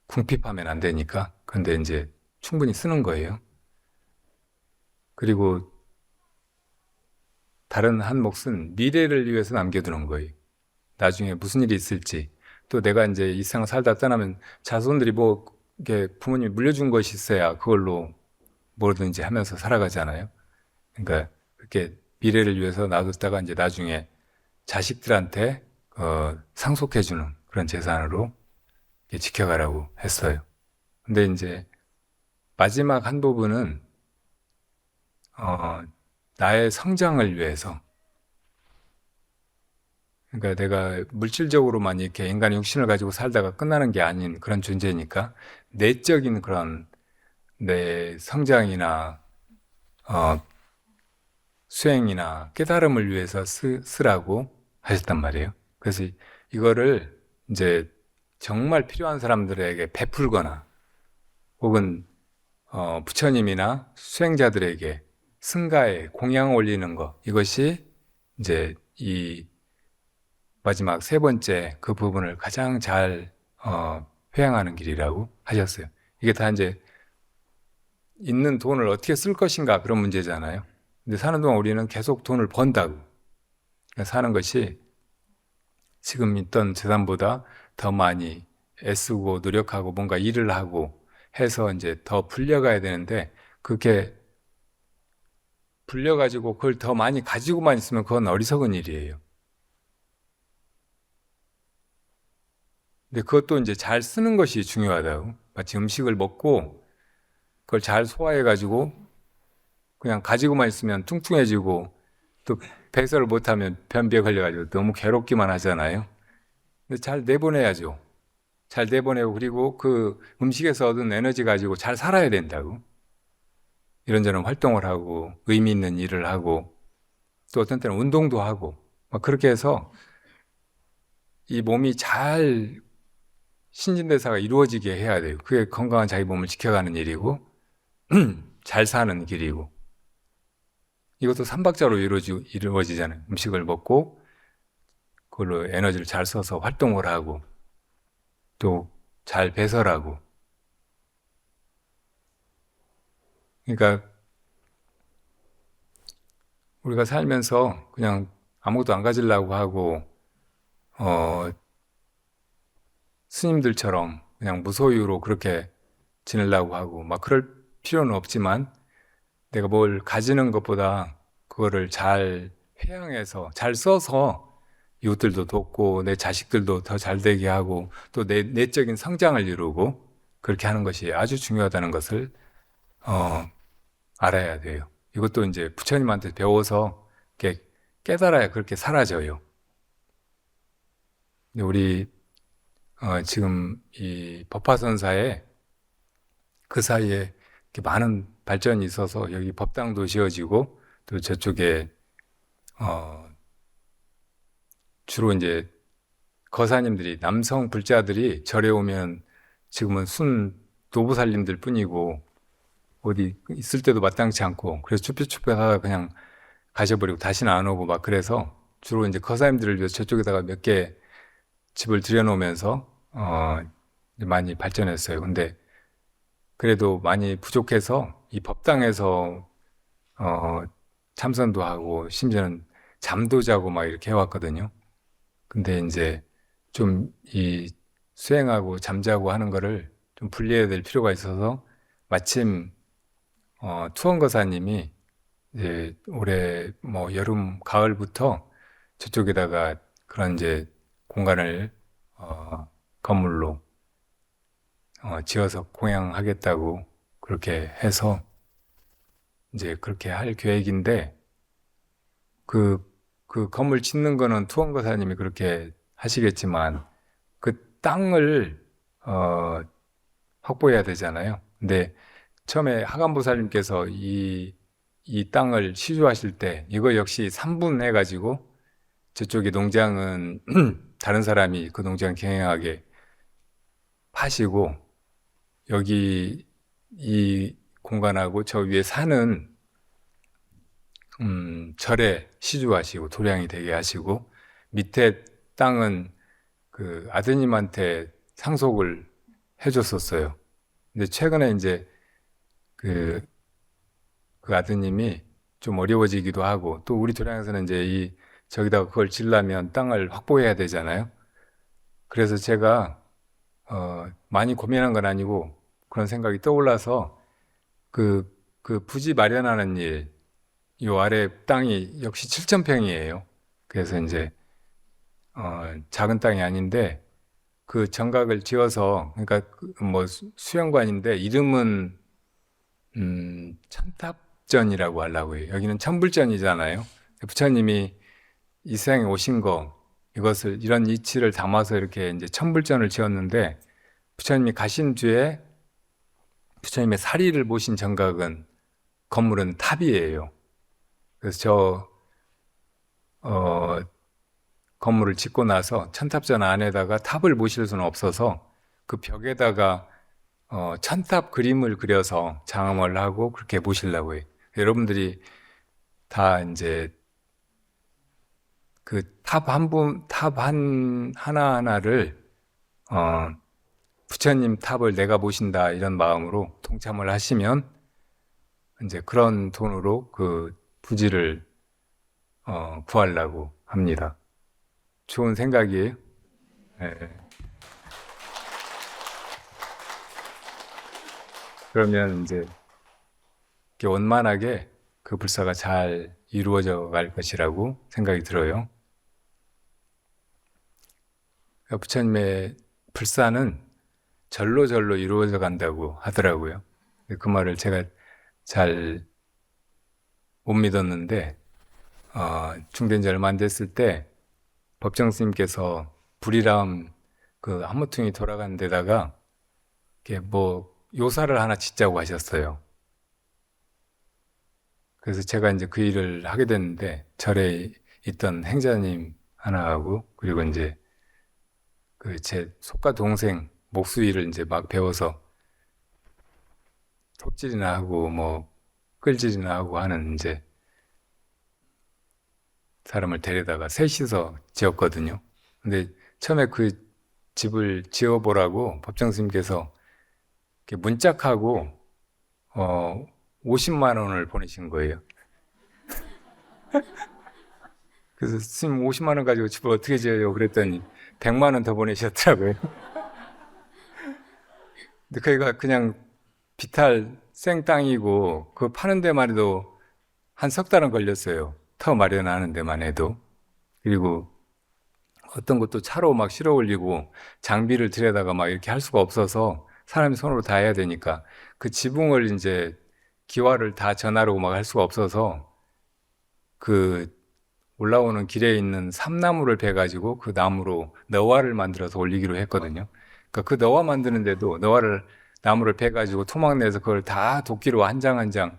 궁핍하면 안 되니까 근데 이제 충분히 쓰는 거예요. 그리고 다른 한 몫은 미래를 위해서 남겨두는 거예요. 나중에 무슨 일이 있을지 또 내가 이제 이 세상 살다 떠나면 자손들이 뭐 이게 부모님이 물려준 것이 있어야 그걸로 뭐든지 하면서 살아가잖아요. 그러니까 그렇게 미래를 위해서 놔뒀다가 이제 나중에 자식들한테 상속해주는 그런 재산으로 지켜가라고 했어요. 근데 이제 마지막 한 부분은 나의 성장을 위해서 그러니까 내가 물질적으로만 이렇게 인간의 육신을 가지고 살다가 끝나는 게 아닌 그런 존재니까 내적인 그런 내 성장이나 수행이나 깨달음을 위해서 쓰라고 하셨단 말이에요. 그래서 이거를 이제 정말 필요한 사람들에게 베풀거나 혹은 부처님이나 수행자들에게 승가에 공양 올리는 것 이것이 이제 이 마지막 세 번째 그 부분을 가장 잘 회양하는 길이라고 하셨어요. 이게 다 이제 있는 돈을 어떻게 쓸 것인가 그런 문제잖아요. 근데 사는 동안 우리는 계속 돈을 번다고. 그러니까 사는 것이 지금 있던 재산보다 더 많이 애쓰고 노력하고 뭔가 일을 하고 해서 이제 더 불려가야 되는데, 그렇게 불려가지고 그걸 더 많이 가지고만 있으면 그건 어리석은 일이에요. 근데 그것도 이제 잘 쓰는 것이 중요하다고. 마치 음식을 먹고 그걸 잘 소화해가지고 그냥 가지고만 있으면 뚱뚱해지고, 또 배설을 못하면 변비에 걸려가지고 너무 괴롭기만 하잖아요. 근데 잘 내보내야죠. 잘 내보내고, 그리고 그 음식에서 얻은 에너지 가지고 잘 살아야 된다고. 이런저런 활동을 하고 의미 있는 일을 하고 또 어떤 때는 운동도 하고 막 그렇게 해서 이 몸이 잘 신진대사가 이루어지게 해야 돼요. 그게 건강한 자기 몸을 지켜가는 일이고 잘 사는 길이고, 이것도 삼박자로 이루어지잖아요. 음식을 먹고 그걸로 에너지를 잘 써서 활동을 하고 또 잘 배설하고. 그러니까 우리가 살면서 그냥 아무것도 안 가지려고 하고 스님들처럼 그냥 무소유로 그렇게 지내려고 하고 막 그럴 필요는 없지만, 내가 뭘 가지는 것보다 그거를 잘 회양해서 잘 써서 이웃들도 돕고 내 자식들도 더 잘 되게 하고 또 내 내적인 성장을 이루고 그렇게 하는 것이 아주 중요하다는 것을 알아야 돼요. 이것도 이제 부처님한테 배워서 이렇게 깨달아야 그렇게 사라져요. 우리 지금 이 법화선사에 그 사이에 이렇게 많은 발전이 있어서 여기 법당도 지어지고 또 저쪽에 주로 이제 거사님들이, 남성 불자들이 절에 오면 지금은 순 노부살님들 뿐이고 어디 있을 때도 마땅치 않고, 그래서 쭈뼛쭈뼛 하다가 그냥 가셔버리고 다시는 안 오고 막, 그래서 주로 이제 거사님들을 위해서 저쪽에다가 몇 개 집을 들여놓으면서 많이 발전했어요. 근데 그래도 많이 부족해서 이 법당에서 참선도 하고 심지어는 잠도 자고 막 이렇게 해왔거든요. 근데 이제 좀 이 수행하고 잠자고 하는 거를 좀 분리해야 될 필요가 있어서, 마침 투원거사님이 이제 올해 뭐 여름 가을부터 저쪽에다가 그런 이제 공간을 건물로 지어서 공양하겠다고 그렇게 해서 이제 그렇게 할 계획인데, 그 건물 짓는 거는 투원거사님이 그렇게 하시겠지만 그 땅을 확보해야 되잖아요. 근데 처음에 하감보살님께서 이 땅을 시주하실 때 이거 역시 3분해 가지고 저쪽에 농장은 다른 사람이 그 농장 경영하게 파시고, 여기 이 공간하고 저 위에 산은 절에 시주하시고 도량이 되게 하시고, 밑에 땅은 그 아드님한테 상속을 해줬었어요. 근데 최근에 이제 그 아드님이 좀 어려워지기도 하고, 또 우리 도량에서는 이제 저기다가 그걸 지으려면 땅을 확보해야 되잖아요. 그래서 제가 많이 고민한 건 아니고 그런 생각이 떠올라서 그 부지 마련하는 일, 요 아래 땅이 역시 7,000평이에요. 그래서 이제 작은 땅이 아닌데 그 정각을 지어서, 그러니까 뭐 수영관인데 이름은 천탑전이라고 하려고 해요. 여기는 천불전이잖아요. 부처님이 이 세상에 오신 거, 이것을 이런 이치를 담아서 이렇게 이제 천불전을 지었는데, 부처님이 가신 뒤에 부처님의 사리를 모신 정각은 건물은 탑이에요. 그래서 저 건물을 짓고 나서 천탑전 안에다가 탑을 모실 수는 없어서 그 벽에다가 천탑 그림을 그려서 장엄을 하고 그렇게 모시려고 해요. 여러분들이 다 이제 그 하나하나를, 부처님 탑을 내가 모신다 이런 마음으로 동참을 하시면 이제 그런 돈으로 그 부지를 구하려고 합니다. 좋은 생각이에요. 예. 그러면 이제 이렇게 원만하게 그 불사가 잘 이루어져 갈 것이라고 생각이 들어요. 부처님의 불사는 절로 이루어져 간다고 하더라고요. 그 말을 제가 잘 못 믿었는데, 중된 지 얼마 안 됐을 때 법정 스님께서 불이람 그 한무퉁이 돌아간 데다가 이렇게 뭐 요사를 하나 짓자고 하셨어요. 그래서 제가 이제 그 일을 하게 됐는데, 절에 있던 행자님 하나하고, 그리고 이제 그 제 속가 동생 목수일을 이제 막 배워서 톱질이나 하고 뭐 끌질이나 하고 하는 이제 사람을 데려다가 셋이서 지었거든요. 근데 처음에 그 집을 지어보라고 법정 스님께서 이렇게 문짝하고 50만 원을 보내신 거예요. 그래서 스님 50만 원 가지고 집을 어떻게 지어요? 그랬더니 100만 원 더 보내셨더라고요. 근데 거기가 그냥 비탈 생땅이고 그 파는 데만 해도 한 석 달은 걸렸어요. 터 마련하는 데만 해도. 그리고 어떤 것도 차로 막 실어 올리고 장비를 들여다가 막 이렇게 할 수가 없어서 사람이 손으로 다 해야 되니까 그 지붕을 이제 기와를 다 전하려고 막 할 수가 없어서 그 올라오는 길에 있는 삼나무를 베가지고 그 나무로 너와를 만들어서 올리기로 했거든요. 그러니까 그 너와 만드는데도 나무를 베가지고 토막 내서 그걸 다 도끼로 한 장 한 장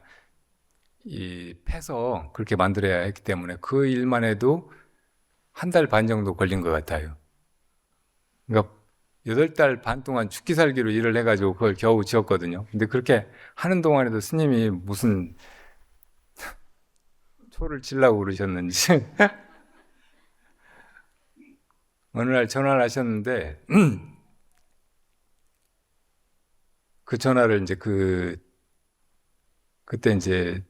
패서 그렇게 만들어야 했기 때문에 그 일만 해도 한 달 반 정도 걸린 것 같아요. 그러니까 8달 반 동안 죽기 살기로 일을 해가지고 그걸 겨우 지었거든요. 근데 그렇게 하는 동안에도 스님이 무슨 초를 치려고 그러셨는지 어느 날 전화를 하셨는데 그 전화를 이제 그때 이제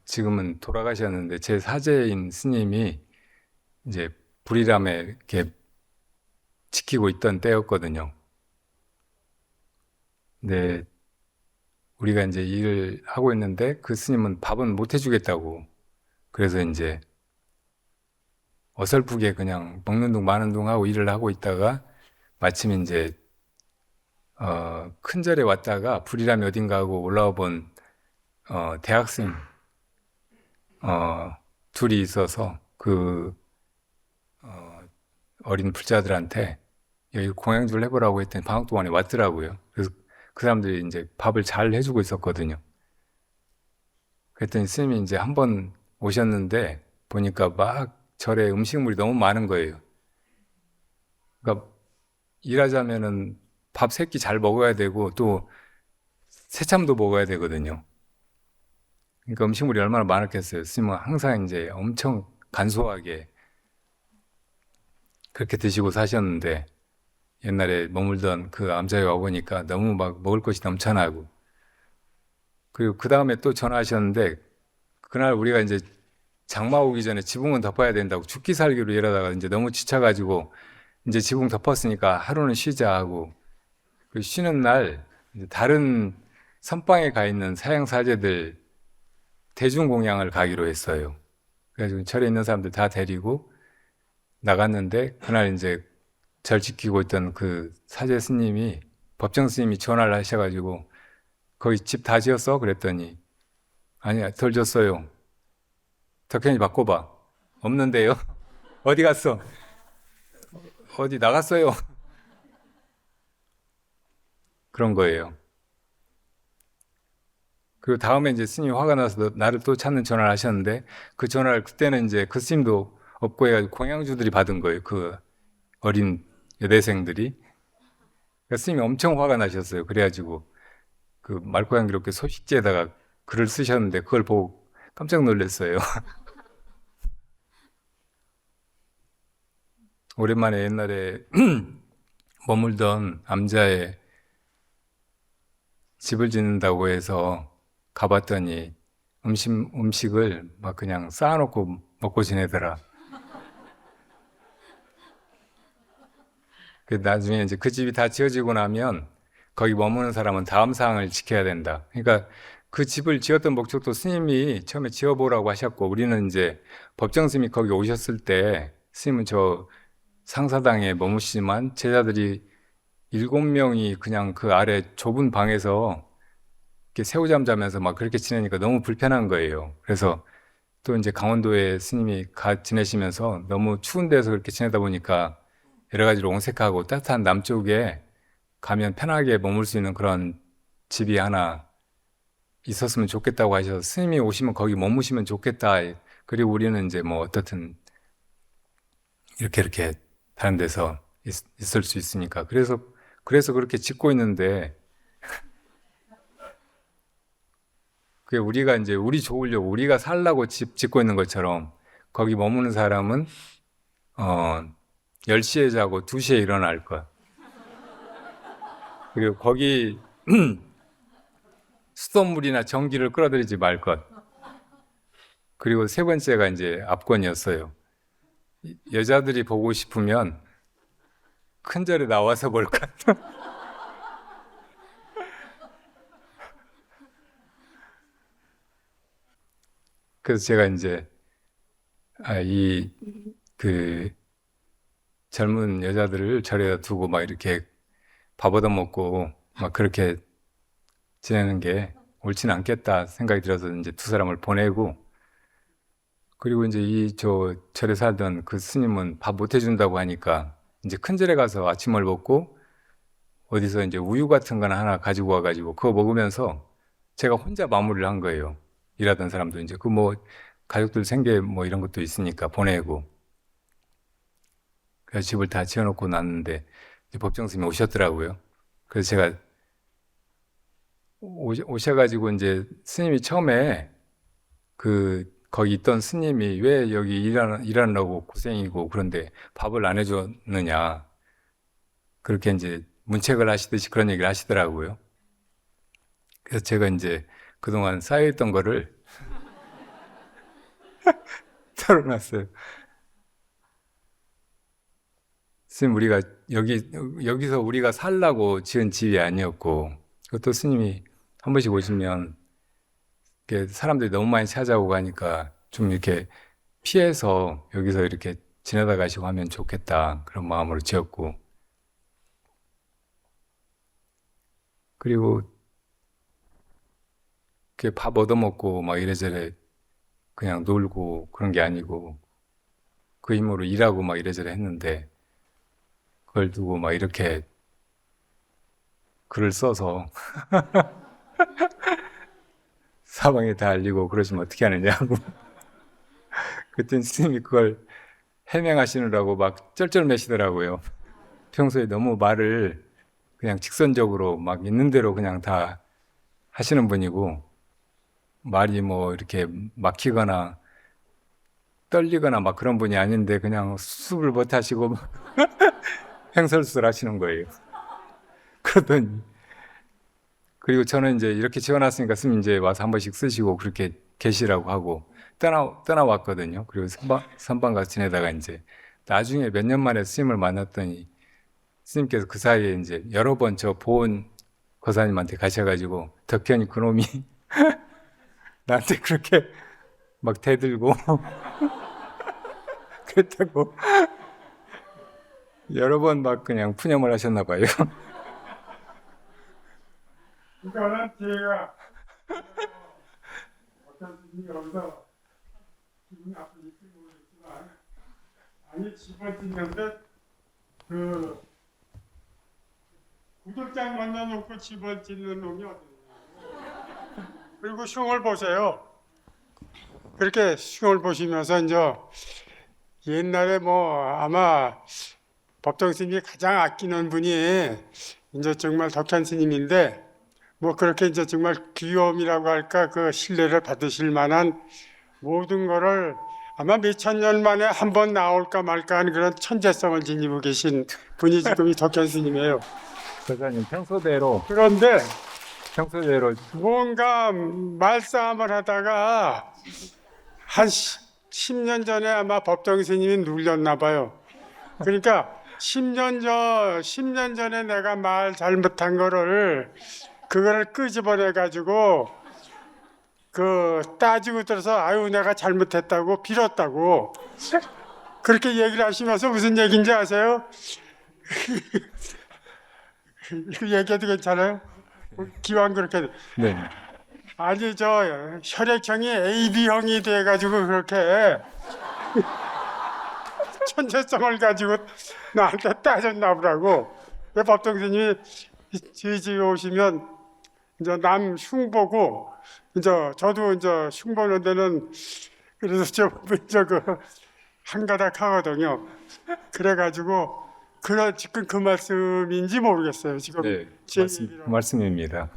지금은 돌아가셨는데 제 사제인 스님이 이제 불이람에 이렇게 지키고 있던 때였거든요. 근데 우리가 이제 일을 하고 있는데 그 스님은 밥은 못 해주겠다고. 그래서 이제 어설프게 그냥 먹는 둥 마는 둥 하고 일을 하고 있다가 마침 이제 큰 절에 왔다가 불이람이 어딘가 하고 올라와 본 대학생 둘이 있어서 그 어린 불자들한테 여기 공양주를 해보라고 했더니 방학 동안에 왔더라고요. 그래서 그 사람들이 이제 밥을 잘 해주고 있었거든요. 그랬더니 스님이 이제 한 번 오셨는데 보니까 막 절에 음식물이 너무 많은 거예요. 그러니까 일하자면은 밥 3끼 잘 먹어야 되고 또 새참도 먹어야 되거든요. 그러니까 음식물이 얼마나 많았겠어요. 스님은 항상 이제 엄청 간소하게 그렇게 드시고 사셨는데 옛날에 머물던 그 암자에 와보니까 너무 막 먹을 것이 넘쳐나고 그리고 그 다음에 또 전화하셨는데 그날 우리가 이제 장마 오기 전에 지붕은 덮어야 된다고 죽기 살기로 일하다가 이제 너무 지쳐가지고 이제 지붕 덮었으니까 하루는 쉬자 하고 그 쉬는 날 다른 선방에 가 있는 사양 사제들 대중 공양을 가기로 했어요. 그래가지고 절에 있는 사람들 다 데리고 나갔는데 그날 이제 절 지키고 있던 그 사제 스님이 법정 스님이 전화를 하셔가지고 거기 집 다 지었어? 그랬더니 아니야 덜 졌어요. 덕현이 바꿔봐. 없는데요? 어디 갔어? 어디 나갔어요? 그런 거예요. 그리고 다음에 이제 스님이 화가 나서 나를 또 찾는 전화를 하셨는데 그 전화를 그때는 이제 그 스님도 없고 해가지고 공양주들이 받은 거예요. 그 어린 여대생들이. 그러니까 스님이 엄청 화가 나셨어요. 그래가지고 그 맑고 향기롭게 소식지에다가 글을 쓰셨는데 그걸 보고 깜짝 놀랐어요. 오랜만에 옛날에 머물던 암자에 집을 짓는다고 해서 가봤더니 음식을 막 그냥 쌓아놓고 먹고 지내더라. 그 나중에 이제 그 집이 다 지어지고 나면 거기 머무는 사람은 다음 사항을 지켜야 된다. 그러니까 그 집을 지었던 목적도 스님이 처음에 지어보라고 하셨고, 우리는 이제 법정 스님이 거기 오셨을 때 스님은 저 상사당에 머무시지만 제자들이 7명이 그냥 그 아래 좁은 방에서 이렇게 새우잠 자면서 막 그렇게 지내니까 너무 불편한 거예요. 그래서 또 이제 강원도에 스님이 가 지내시면서 너무 추운 데서 그렇게 지내다 보니까 여러 가지로 온색하고 따뜻한 남쪽에 가면 편하게 머물 수 있는 그런 집이 하나 있었으면 좋겠다고 하셔서 스님이 오시면 거기 머무시면 좋겠다. 그리고 우리는 이제 뭐 어떻든 이렇게 다른 데서 있을 수 있으니까. 그래서 그렇게 짓고 있는데, 그게 우리가 이제 우리 좋으려고 우리가 살라고 집 짓고 있는 것처럼 거기 머무는 사람은 10시에 자고 2시에 일어날 것. 그리고 거기 수돗물이나 전기를 끌어들이지 말 것. 그리고 세 번째가 이제 압권이었어요. 여자들이 보고 싶으면 큰 절에 나와서 볼 것. 그래서 제가 이제 그 젊은 여자들을 절에다 두고 막 이렇게 밥 얻어먹고 막 그렇게 지내는 게 옳지는 않겠다 생각이 들어서 이제 두 사람을 보내고, 그리고 이제 저 절에 살던 그 스님은 밥 못 해준다고 하니까 이제 큰 절에 가서 아침을 먹고 어디서 이제 우유 같은 거나 하나 가지고 와가지고 그거 먹으면서 제가 혼자 마무리를 한 거예요. 일하던 사람도 이제 그 뭐 가족들 생계 뭐 이런 것도 있으니까 보내고, 그래서 집을 다 지어놓고 났는데 이제 법정 스님이 오셨더라고요. 그래서 제가 오셔가지고 이제 스님이 처음에 거기 있던 스님이 왜 여기 일하느라고 고생이고 그런데 밥을 안 해줬느냐, 그렇게 이제 문책을 하시듯이 그런 얘기를 하시더라고요. 그래서 제가 이제 그동안 쌓여있던 거를 털어놨어요. 스님, 우리가 여기서 우리가 살라고 지은 집이 아니었고, 그것도 스님이 한 번씩 오시면 이렇게 사람들이 너무 많이 찾아오고 하니까 좀 이렇게 피해서 여기서 이렇게 지내다 가시고 하면 좋겠다, 그런 마음으로 지었고, 그리고 이렇게 밥 얻어먹고 막 이래저래 그냥 놀고 그런 게 아니고 그 힘으로 일하고 막 이래저래 했는데, 그걸 두고 막 이렇게 글을 써서 사방에 다 알리고 그러시면 어떻게 하느냐고. 그랬더니 스님이 그걸 해명하시느라고 막 쩔쩔매시더라고요. 평소에 너무 말을 그냥 직선적으로 막 있는 대로 그냥 다 하시는 분이고, 말이 뭐 이렇게 막히거나 떨리거나 막 그런 분이 아닌데 그냥 수습을 못 하시고 횡설수설 하시는 거예요. 그러더니, 그리고 저는 이제 이렇게 지어놨으니까 스님 이제 와서 한 번씩 쓰시고 그렇게 계시라고 하고 떠나왔거든요. 그리고 선방 가서 지내다가 이제 나중에 몇 년 만에 스님을 만났더니 스님께서 그 사이에 이제 여러 번 저 보은 거사님한테 가셔가지고 덕현이 그놈이 나한테 그렇게 막 대들고 그랬다고 여러 번 막 그냥 푸념을 하셨나 봐요. 그러니까는 제가 어떤 분이 여기서 기분이 나쁜지 모르겠지만, 아니 집을 짓는데 그 구들장 만나놓고 집을 짓는 놈이 어디냐. 그리고 흉을 보세요. 그렇게 흉을 보시면서 이제 옛날에 뭐 아마 법정 스님이 가장 아끼는 분이 이제 정말 덕현 스님인데, 뭐 그렇게 이제 정말 귀여움이라고 할까, 그 신뢰를 받으실 만한 모든 거를 아마 몇천 년 만에 한 번 나올까 말까 하는 그런 천재성을 지니고 계신 분이 지금 이 덕현 스님이에요. 권사님 평소대로 그런데 뭔가 말싸움을 하다가 한 10년 전에 아마 법정 스님이 눌렸나 봐요. 그러니까 10년 전에 내가 말 잘못한 거를 그거를 끄집어내 가지고 그 따지고 들어서 아유 내가 잘못했다고 빌었다고 그렇게 얘기를 하시면서 무슨 얘기인지 아세요? 그 얘기해도 괜찮아요? 기왕 그렇게 네. 아니 저 혈액형이 AB형이 돼가지고 그렇게 천재성을 가지고 나한테 따졌나 보라고. 왜 법정 스님이 저희 집에 오시면 이제 남 흉보고 이제 저도 이제 흉보는 데는 그래서 좀 이제 그한 가닥 하거든요. 그래가지고 지금 그 말씀인지 모르겠어요. 지금 네, 제 말씀입니다.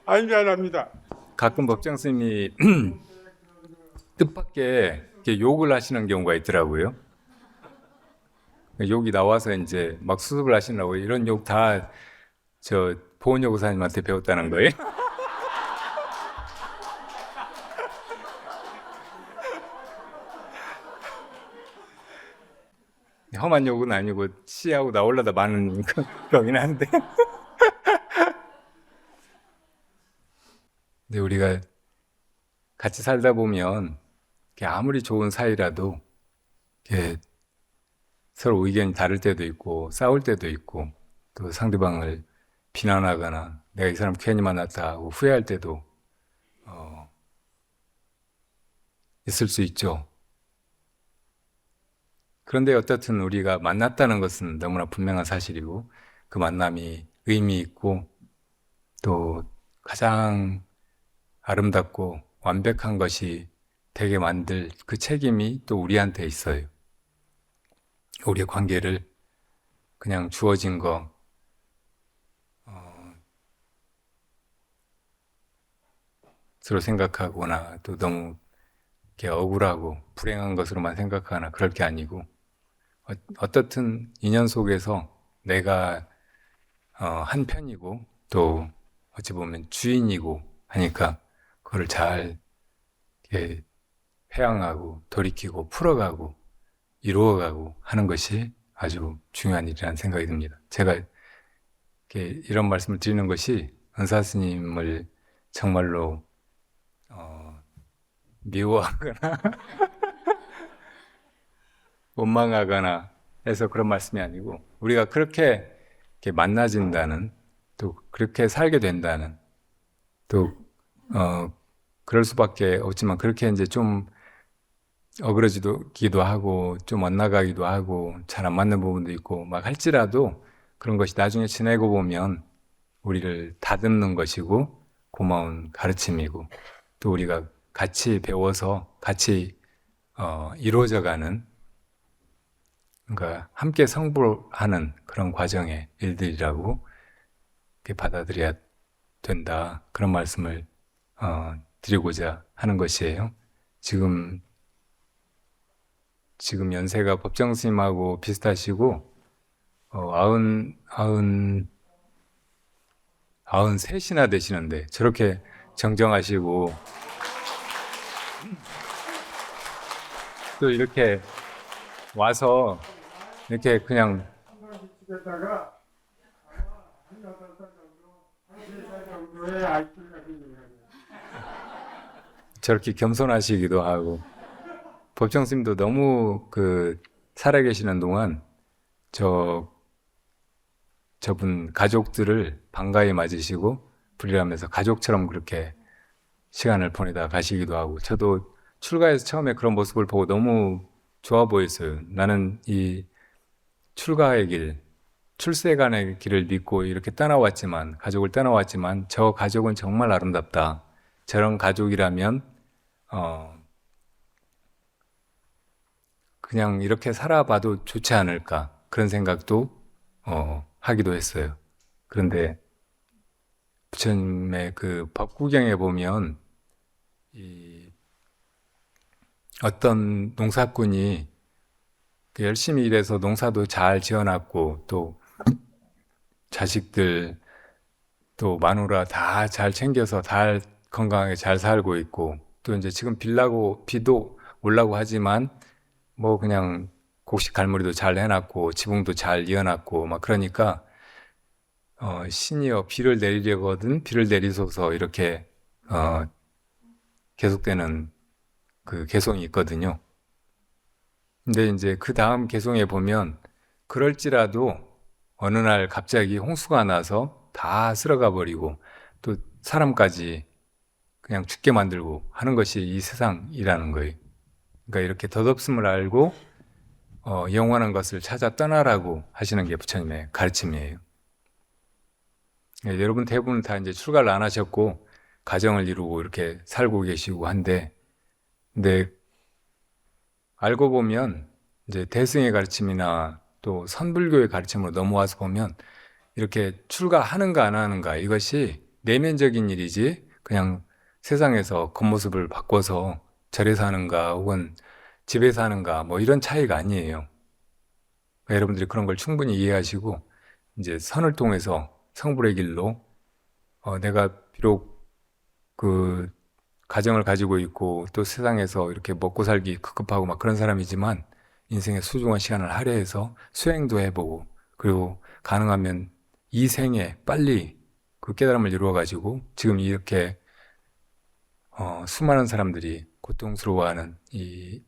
아니 미안합니다. 가끔 법정 스님이 뜻밖의 이렇게 욕을 하시는 경우가 있더라고요. 욕이 나와서 이제 막 수습을 하시려고 이런 욕 다 저 보은여 고사님한테 배웠다는 거예요. 험한 욕은 아니고 씨하고 나올라다 많은 거긴 한데. 근데 우리가 같이 살다 보면 이렇게 아무리 좋은 사이라도 이렇게 서로 의견이 다를 때도 있고 싸울 때도 있고 또 상대방을 비난하거나 내가 이 사람 괜히 만났다 하고 후회할 때도 있을 수 있죠. 그런데 어떻든 우리가 만났다는 것은 너무나 분명한 사실이고 그 만남이 의미 있고 또 가장 아름답고 완벽한 것이 되게 만들 그 책임이 또 우리한테 있어요. 우리의 관계를 그냥 주어진 거 서로 생각하거나 또 너무 이렇게 억울하고 불행한 것으로만 생각하거나 그럴 게 아니고 어떻든 인연 속에서 내가 한 편이고 또 어찌 보면 주인이고 하니까 그걸 잘 이렇게 회양하고 돌이키고 풀어가고 이루어가고 하는 것이 아주 중요한 일이라는 생각이 듭니다. 제가 이렇게 이런 말씀을 드리는 것이 은사 스님을 정말로 미워하거나 원망하거나 해서 그런 말씀이 아니고 우리가 그렇게 이렇게 만나진다는 또 그렇게 살게 된다는 또 그럴 수밖에 없지만 그렇게 이제 좀 어그러지기도 하고 좀 엇나가기도 하고 잘 안 맞는 부분도 있고 막 할지라도 그런 것이 나중에 지내고 보면 우리를 다듬는 것이고 고마운 가르침이고 또 우리가 같이 배워서 같이 이루어져가는 그러니까 함께 성불하는 그런 과정의 일들이라고 이렇게 받아들여야 된다. 그런 말씀을 드리고자 하는 것이에요. 지금 연세가 법정 스님하고 비슷하시고 93이나 되시는데 저렇게 정정하시고 또 이렇게 와서 이렇게 그냥 집에다가 한 8살 정도, 한 3살 정도의 아이들이 있는 거예요. 저렇게 겸손하시기도 하고 법정 스님도 너무 살아계시는 동안 저분 가족들을 반가이 맞으시고 불리하면서 가족처럼 그렇게 시간을 보내다 가시기도 하고 저도 출가해서 처음에 그런 모습을 보고 너무 좋아 보였어요. 나는 이 출가의 길, 출세간의 길을 믿고 이렇게 떠나왔지만 가족을 떠나왔지만 저 가족은 정말 아름답다. 저런 가족이라면 그냥 이렇게 살아봐도 좋지 않을까 그런 생각도 하기도 했어요. 그런데 부처님의 그 법구경에 보면 이 어떤 농사꾼이 열심히 일해서 농사도 잘 지어놨고 또 자식들 또 마누라 다 잘 챙겨서 다 건강하게 잘 살고 있고 또 이제 지금 비도 올라고 하지만 뭐 그냥 곡식 갈무리도 잘 해놨고 지붕도 잘 이어놨고 막 그러니까 신이여 비를 내리려거든 비를 내리소서 이렇게 계속되는 그 개송이 있거든요. 근데 이제 그 다음 개송에 보면 그럴지라도 어느 날 갑자기 홍수가 나서 다 쓸어가 버리고 또 사람까지 그냥 죽게 만들고 하는 것이 이 세상이라는 거예요. 그러니까 이렇게 덧없음을 알고 영원한 것을 찾아 떠나라고 하시는 게 부처님의 가르침이에요. 여러분 대부분 다 이제 출가를 안 하셨고 가정을 이루고 이렇게 살고 계시고 한데, 근데 알고 보면 이제 대승의 가르침이나 또 선불교의 가르침으로 넘어와서 보면 이렇게 출가하는가 안 하는가 이것이 내면적인 일이지 그냥 세상에서 겉모습을 바꿔서 절에 사는가 혹은 집에 사는가 뭐 이런 차이가 아니에요. 그러니까 여러분들이 그런 걸 충분히 이해하시고 이제 선을 통해서 성불의 길로 내가 비록 그 가정을 가지고 있고 또 세상에서 이렇게 먹고 살기 급급하고 막 그런 사람이지만 인생의 소중한 시간을 할애해서 수행도 해보고 그리고 가능하면 이 생에 빨리 그 깨달음을 이루어가지고 지금 이렇게 수많은 사람들이 고통스러워하는 이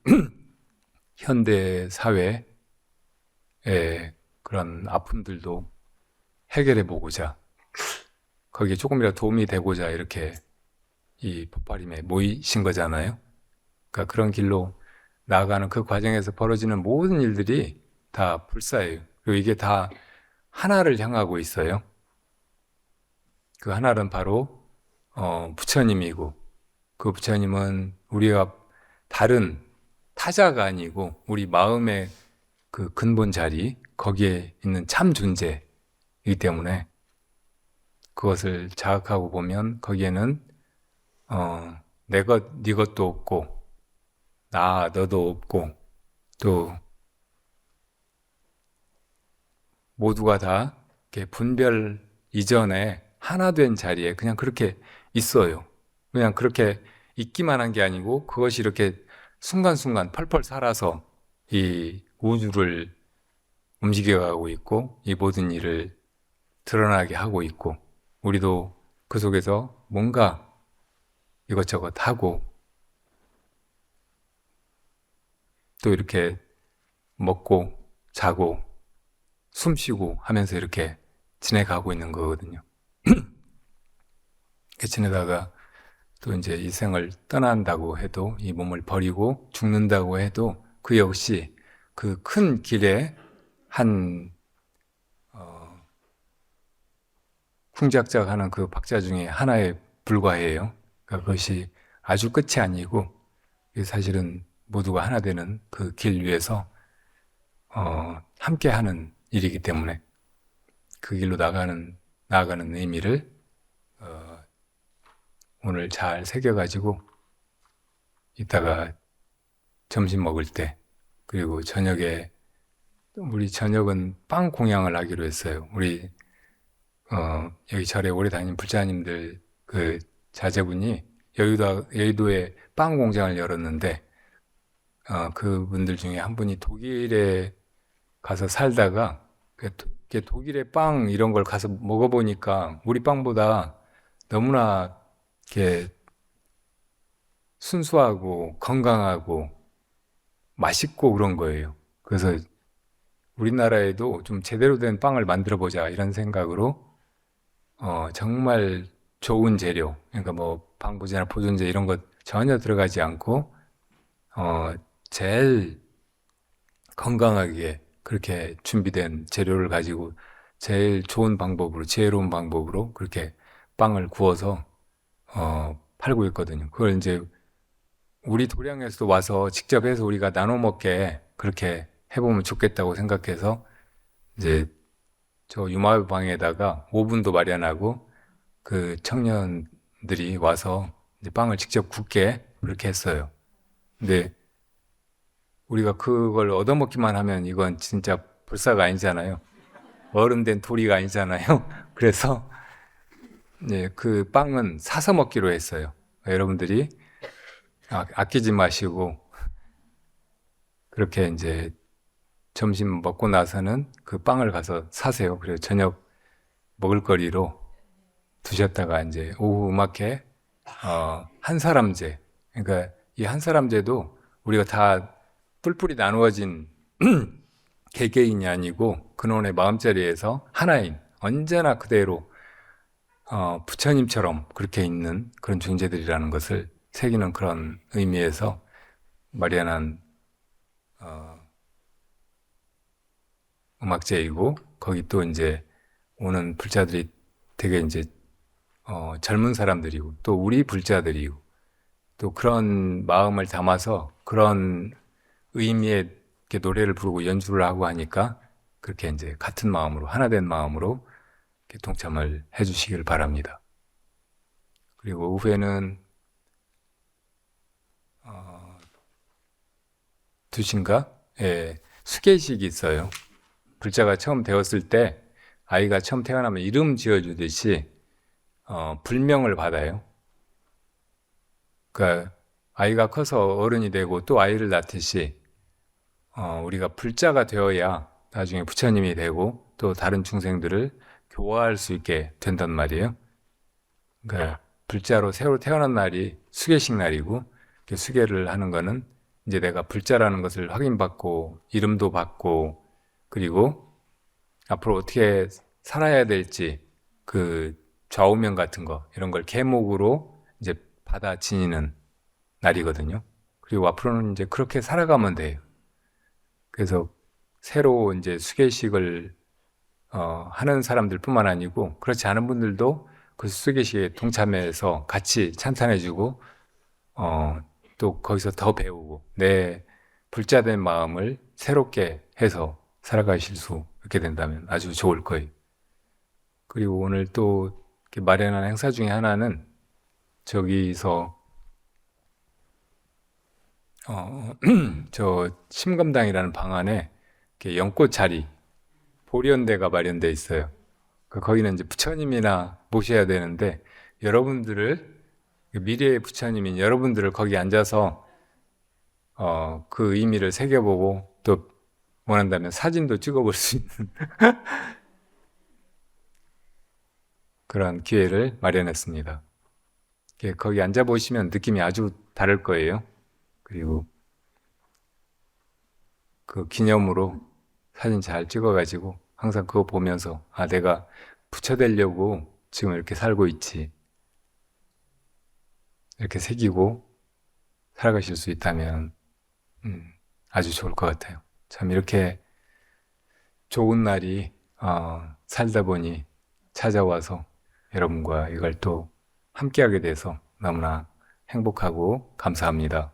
현대 사회의 그런 아픔들도 해결해보고자 거기에 조금이라도 도움이 되고자 이렇게 이 법화림에 모이신 거잖아요. 그러니까 그런 길로 나아가는 그 과정에서 벌어지는 모든 일들이 다 불사예요. 그리고 이게 다 하나를 향하고 있어요. 그 하나는 바로 부처님이고 그 부처님은 우리가 다른 타자가 아니고 우리 마음의 그 근본 자리 거기에 있는 참 존재이기 때문에 그것을 자각하고 보면 거기에는 내 것, 네 것도 없고 나, 너도 없고 또 모두가 다 이렇게 분별 이전에 하나 된 자리에 그냥 그렇게 있어요. 그냥 그렇게 있기만 한 게 아니고 그것이 이렇게 순간순간 펄펄 살아서 이 우주를 움직여가고 있고 이 모든 일을 드러나게 하고 있고 우리도 그 속에서 뭔가 이것저것 하고 또 이렇게 먹고 자고 숨 쉬고 하면서 이렇게 지내가고 있는 거거든요. 이렇게 지내다가 또 이제 이 생을 떠난다고 해도 이 몸을 버리고 죽는다고 해도 그 역시 그 큰 길에 한 쿵짝짝 하는 그 박자 중에 하나에 불과해요. 그러니까 그것이 아주 끝이 아니고 사실은 모두가 하나 되는 그 길 위에서 함께 하는 일이기 때문에 그 길로 나아가는 의미를 오늘 잘 새겨가지고 이따가 점심 먹을 때 그리고 저녁에 우리 저녁은 빵 공양을 하기로 했어요. 우리 여기 절에 오래 다닌 불자님들 그 자제분이 여의도에 빵 공장을 열었는데 그분들 중에 한 분이 독일에 가서 살다가 독일의 빵 이런 걸 가서 먹어보니까 우리 빵보다 너무나 이렇게 순수하고 건강하고 맛있고 그런 거예요. 그래서 우리나라에도 좀 제대로 된 빵을 만들어 보자 이런 생각으로 정말 좋은 재료, 그러니까 뭐 방부제나 보존제 이런 것 전혀 들어가지 않고 제일 건강하게 그렇게 준비된 재료를 가지고 제일 좋은 방법으로, 지혜로운 방법으로 그렇게 빵을 구워서 팔고 있거든요. 그걸 이제 우리 도량에서도 와서 직접 해서 우리가 나눠 먹게 그렇게 해보면 좋겠다고 생각해서 이제 저 유마방에다가 오븐도 마련하고 그 청년들이 와서 이제 빵을 직접 굽게 그렇게 했어요. 근데 우리가 그걸 얻어먹기만 하면 이건 진짜 불사가 아니잖아요. 얼음된 도리가 아니잖아요. 그래서 예, 그 빵은 사서 먹기로 했어요. 여러분들이 아끼지 마시고 그렇게 이제 점심 먹고 나서는 그 빵을 가서 사세요. 그래서 저녁 먹을거리로 두셨다가 이제 오후 음악회 한사람제, 그러니까 이 한사람제도 우리가 다 뿔뿔이 나누어진 개개인이 아니고 근원의 마음자리에서 하나인 언제나 그대로 부처님처럼 그렇게 있는 그런 존재들이라는 것을 새기는 그런 의미에서 마련한 음악제이고, 거기 또 이제 오는 불자들이 되게 이제 젊은 사람들이고 또 우리 불자들이고 또 그런 마음을 담아서 그런 의미의 이렇게 노래를 부르고 연주를 하고 하니까 그렇게 이제 같은 마음으로 하나된 마음으로 이렇게 동참을 해주시길 바랍니다. 그리고 오후에는 2시인가? 예, 수계식이 있어요. 불자가 처음 되었을 때 아이가 처음 태어나면 이름 지어주듯이 불명을 받아요. 그러니까 아이가 커서 어른이 되고 또 아이를 낳듯이 우리가 불자가 되어야 나중에 부처님이 되고 또 다른 중생들을 교화할 수 있게 된단 말이에요. 그러니까 불자로 새로 태어난 날이 수계식 날이고, 수계를 하는 거는 이제 내가 불자라는 것을 확인받고 이름도 받고 그리고 앞으로 어떻게 살아야 될지 그 좌우명 같은 거 이런 걸 계목으로 이제 받아 지니는 날이거든요. 그리고 앞으로는 이제 그렇게 살아가면 돼요. 그래서 새로 이제 수계식을 하는 사람들뿐만 아니고 그렇지 않은 분들도 그 수계식에 동참해서 같이 찬탄해주고 또 거기서 더 배우고 내 불자된 마음을 새롭게 해서 살아가실 수 있게 된다면 아주 좋을 거예요. 그리고 오늘 또 이렇게 마련한 행사 중에 하나는 저기서 저 심검당이라는 방 안에 이렇게 연꽃 자리 보련대가 마련돼 있어요. 거기는 이제 부처님이나 모셔야 되는데 여러분들을 미래의 부처님인 여러분들을 거기 앉아서 그 의미를 새겨보고 또 원한다면 사진도 찍어볼 수 있는 그런 기회를 마련했습니다. 거기 앉아보시면 느낌이 아주 다를 거예요. 그리고 그 기념으로 사진 잘 찍어가지고 항상 그거 보면서 내가 부처 되려고 지금 이렇게 살고 있지, 이렇게 새기고 살아가실 수 있다면 아주 좋을 것 같아요. 참 이렇게 좋은 날이 살다 보니 찾아와서 여러분과 이걸 또 함께하게 돼서 너무나 행복하고 감사합니다.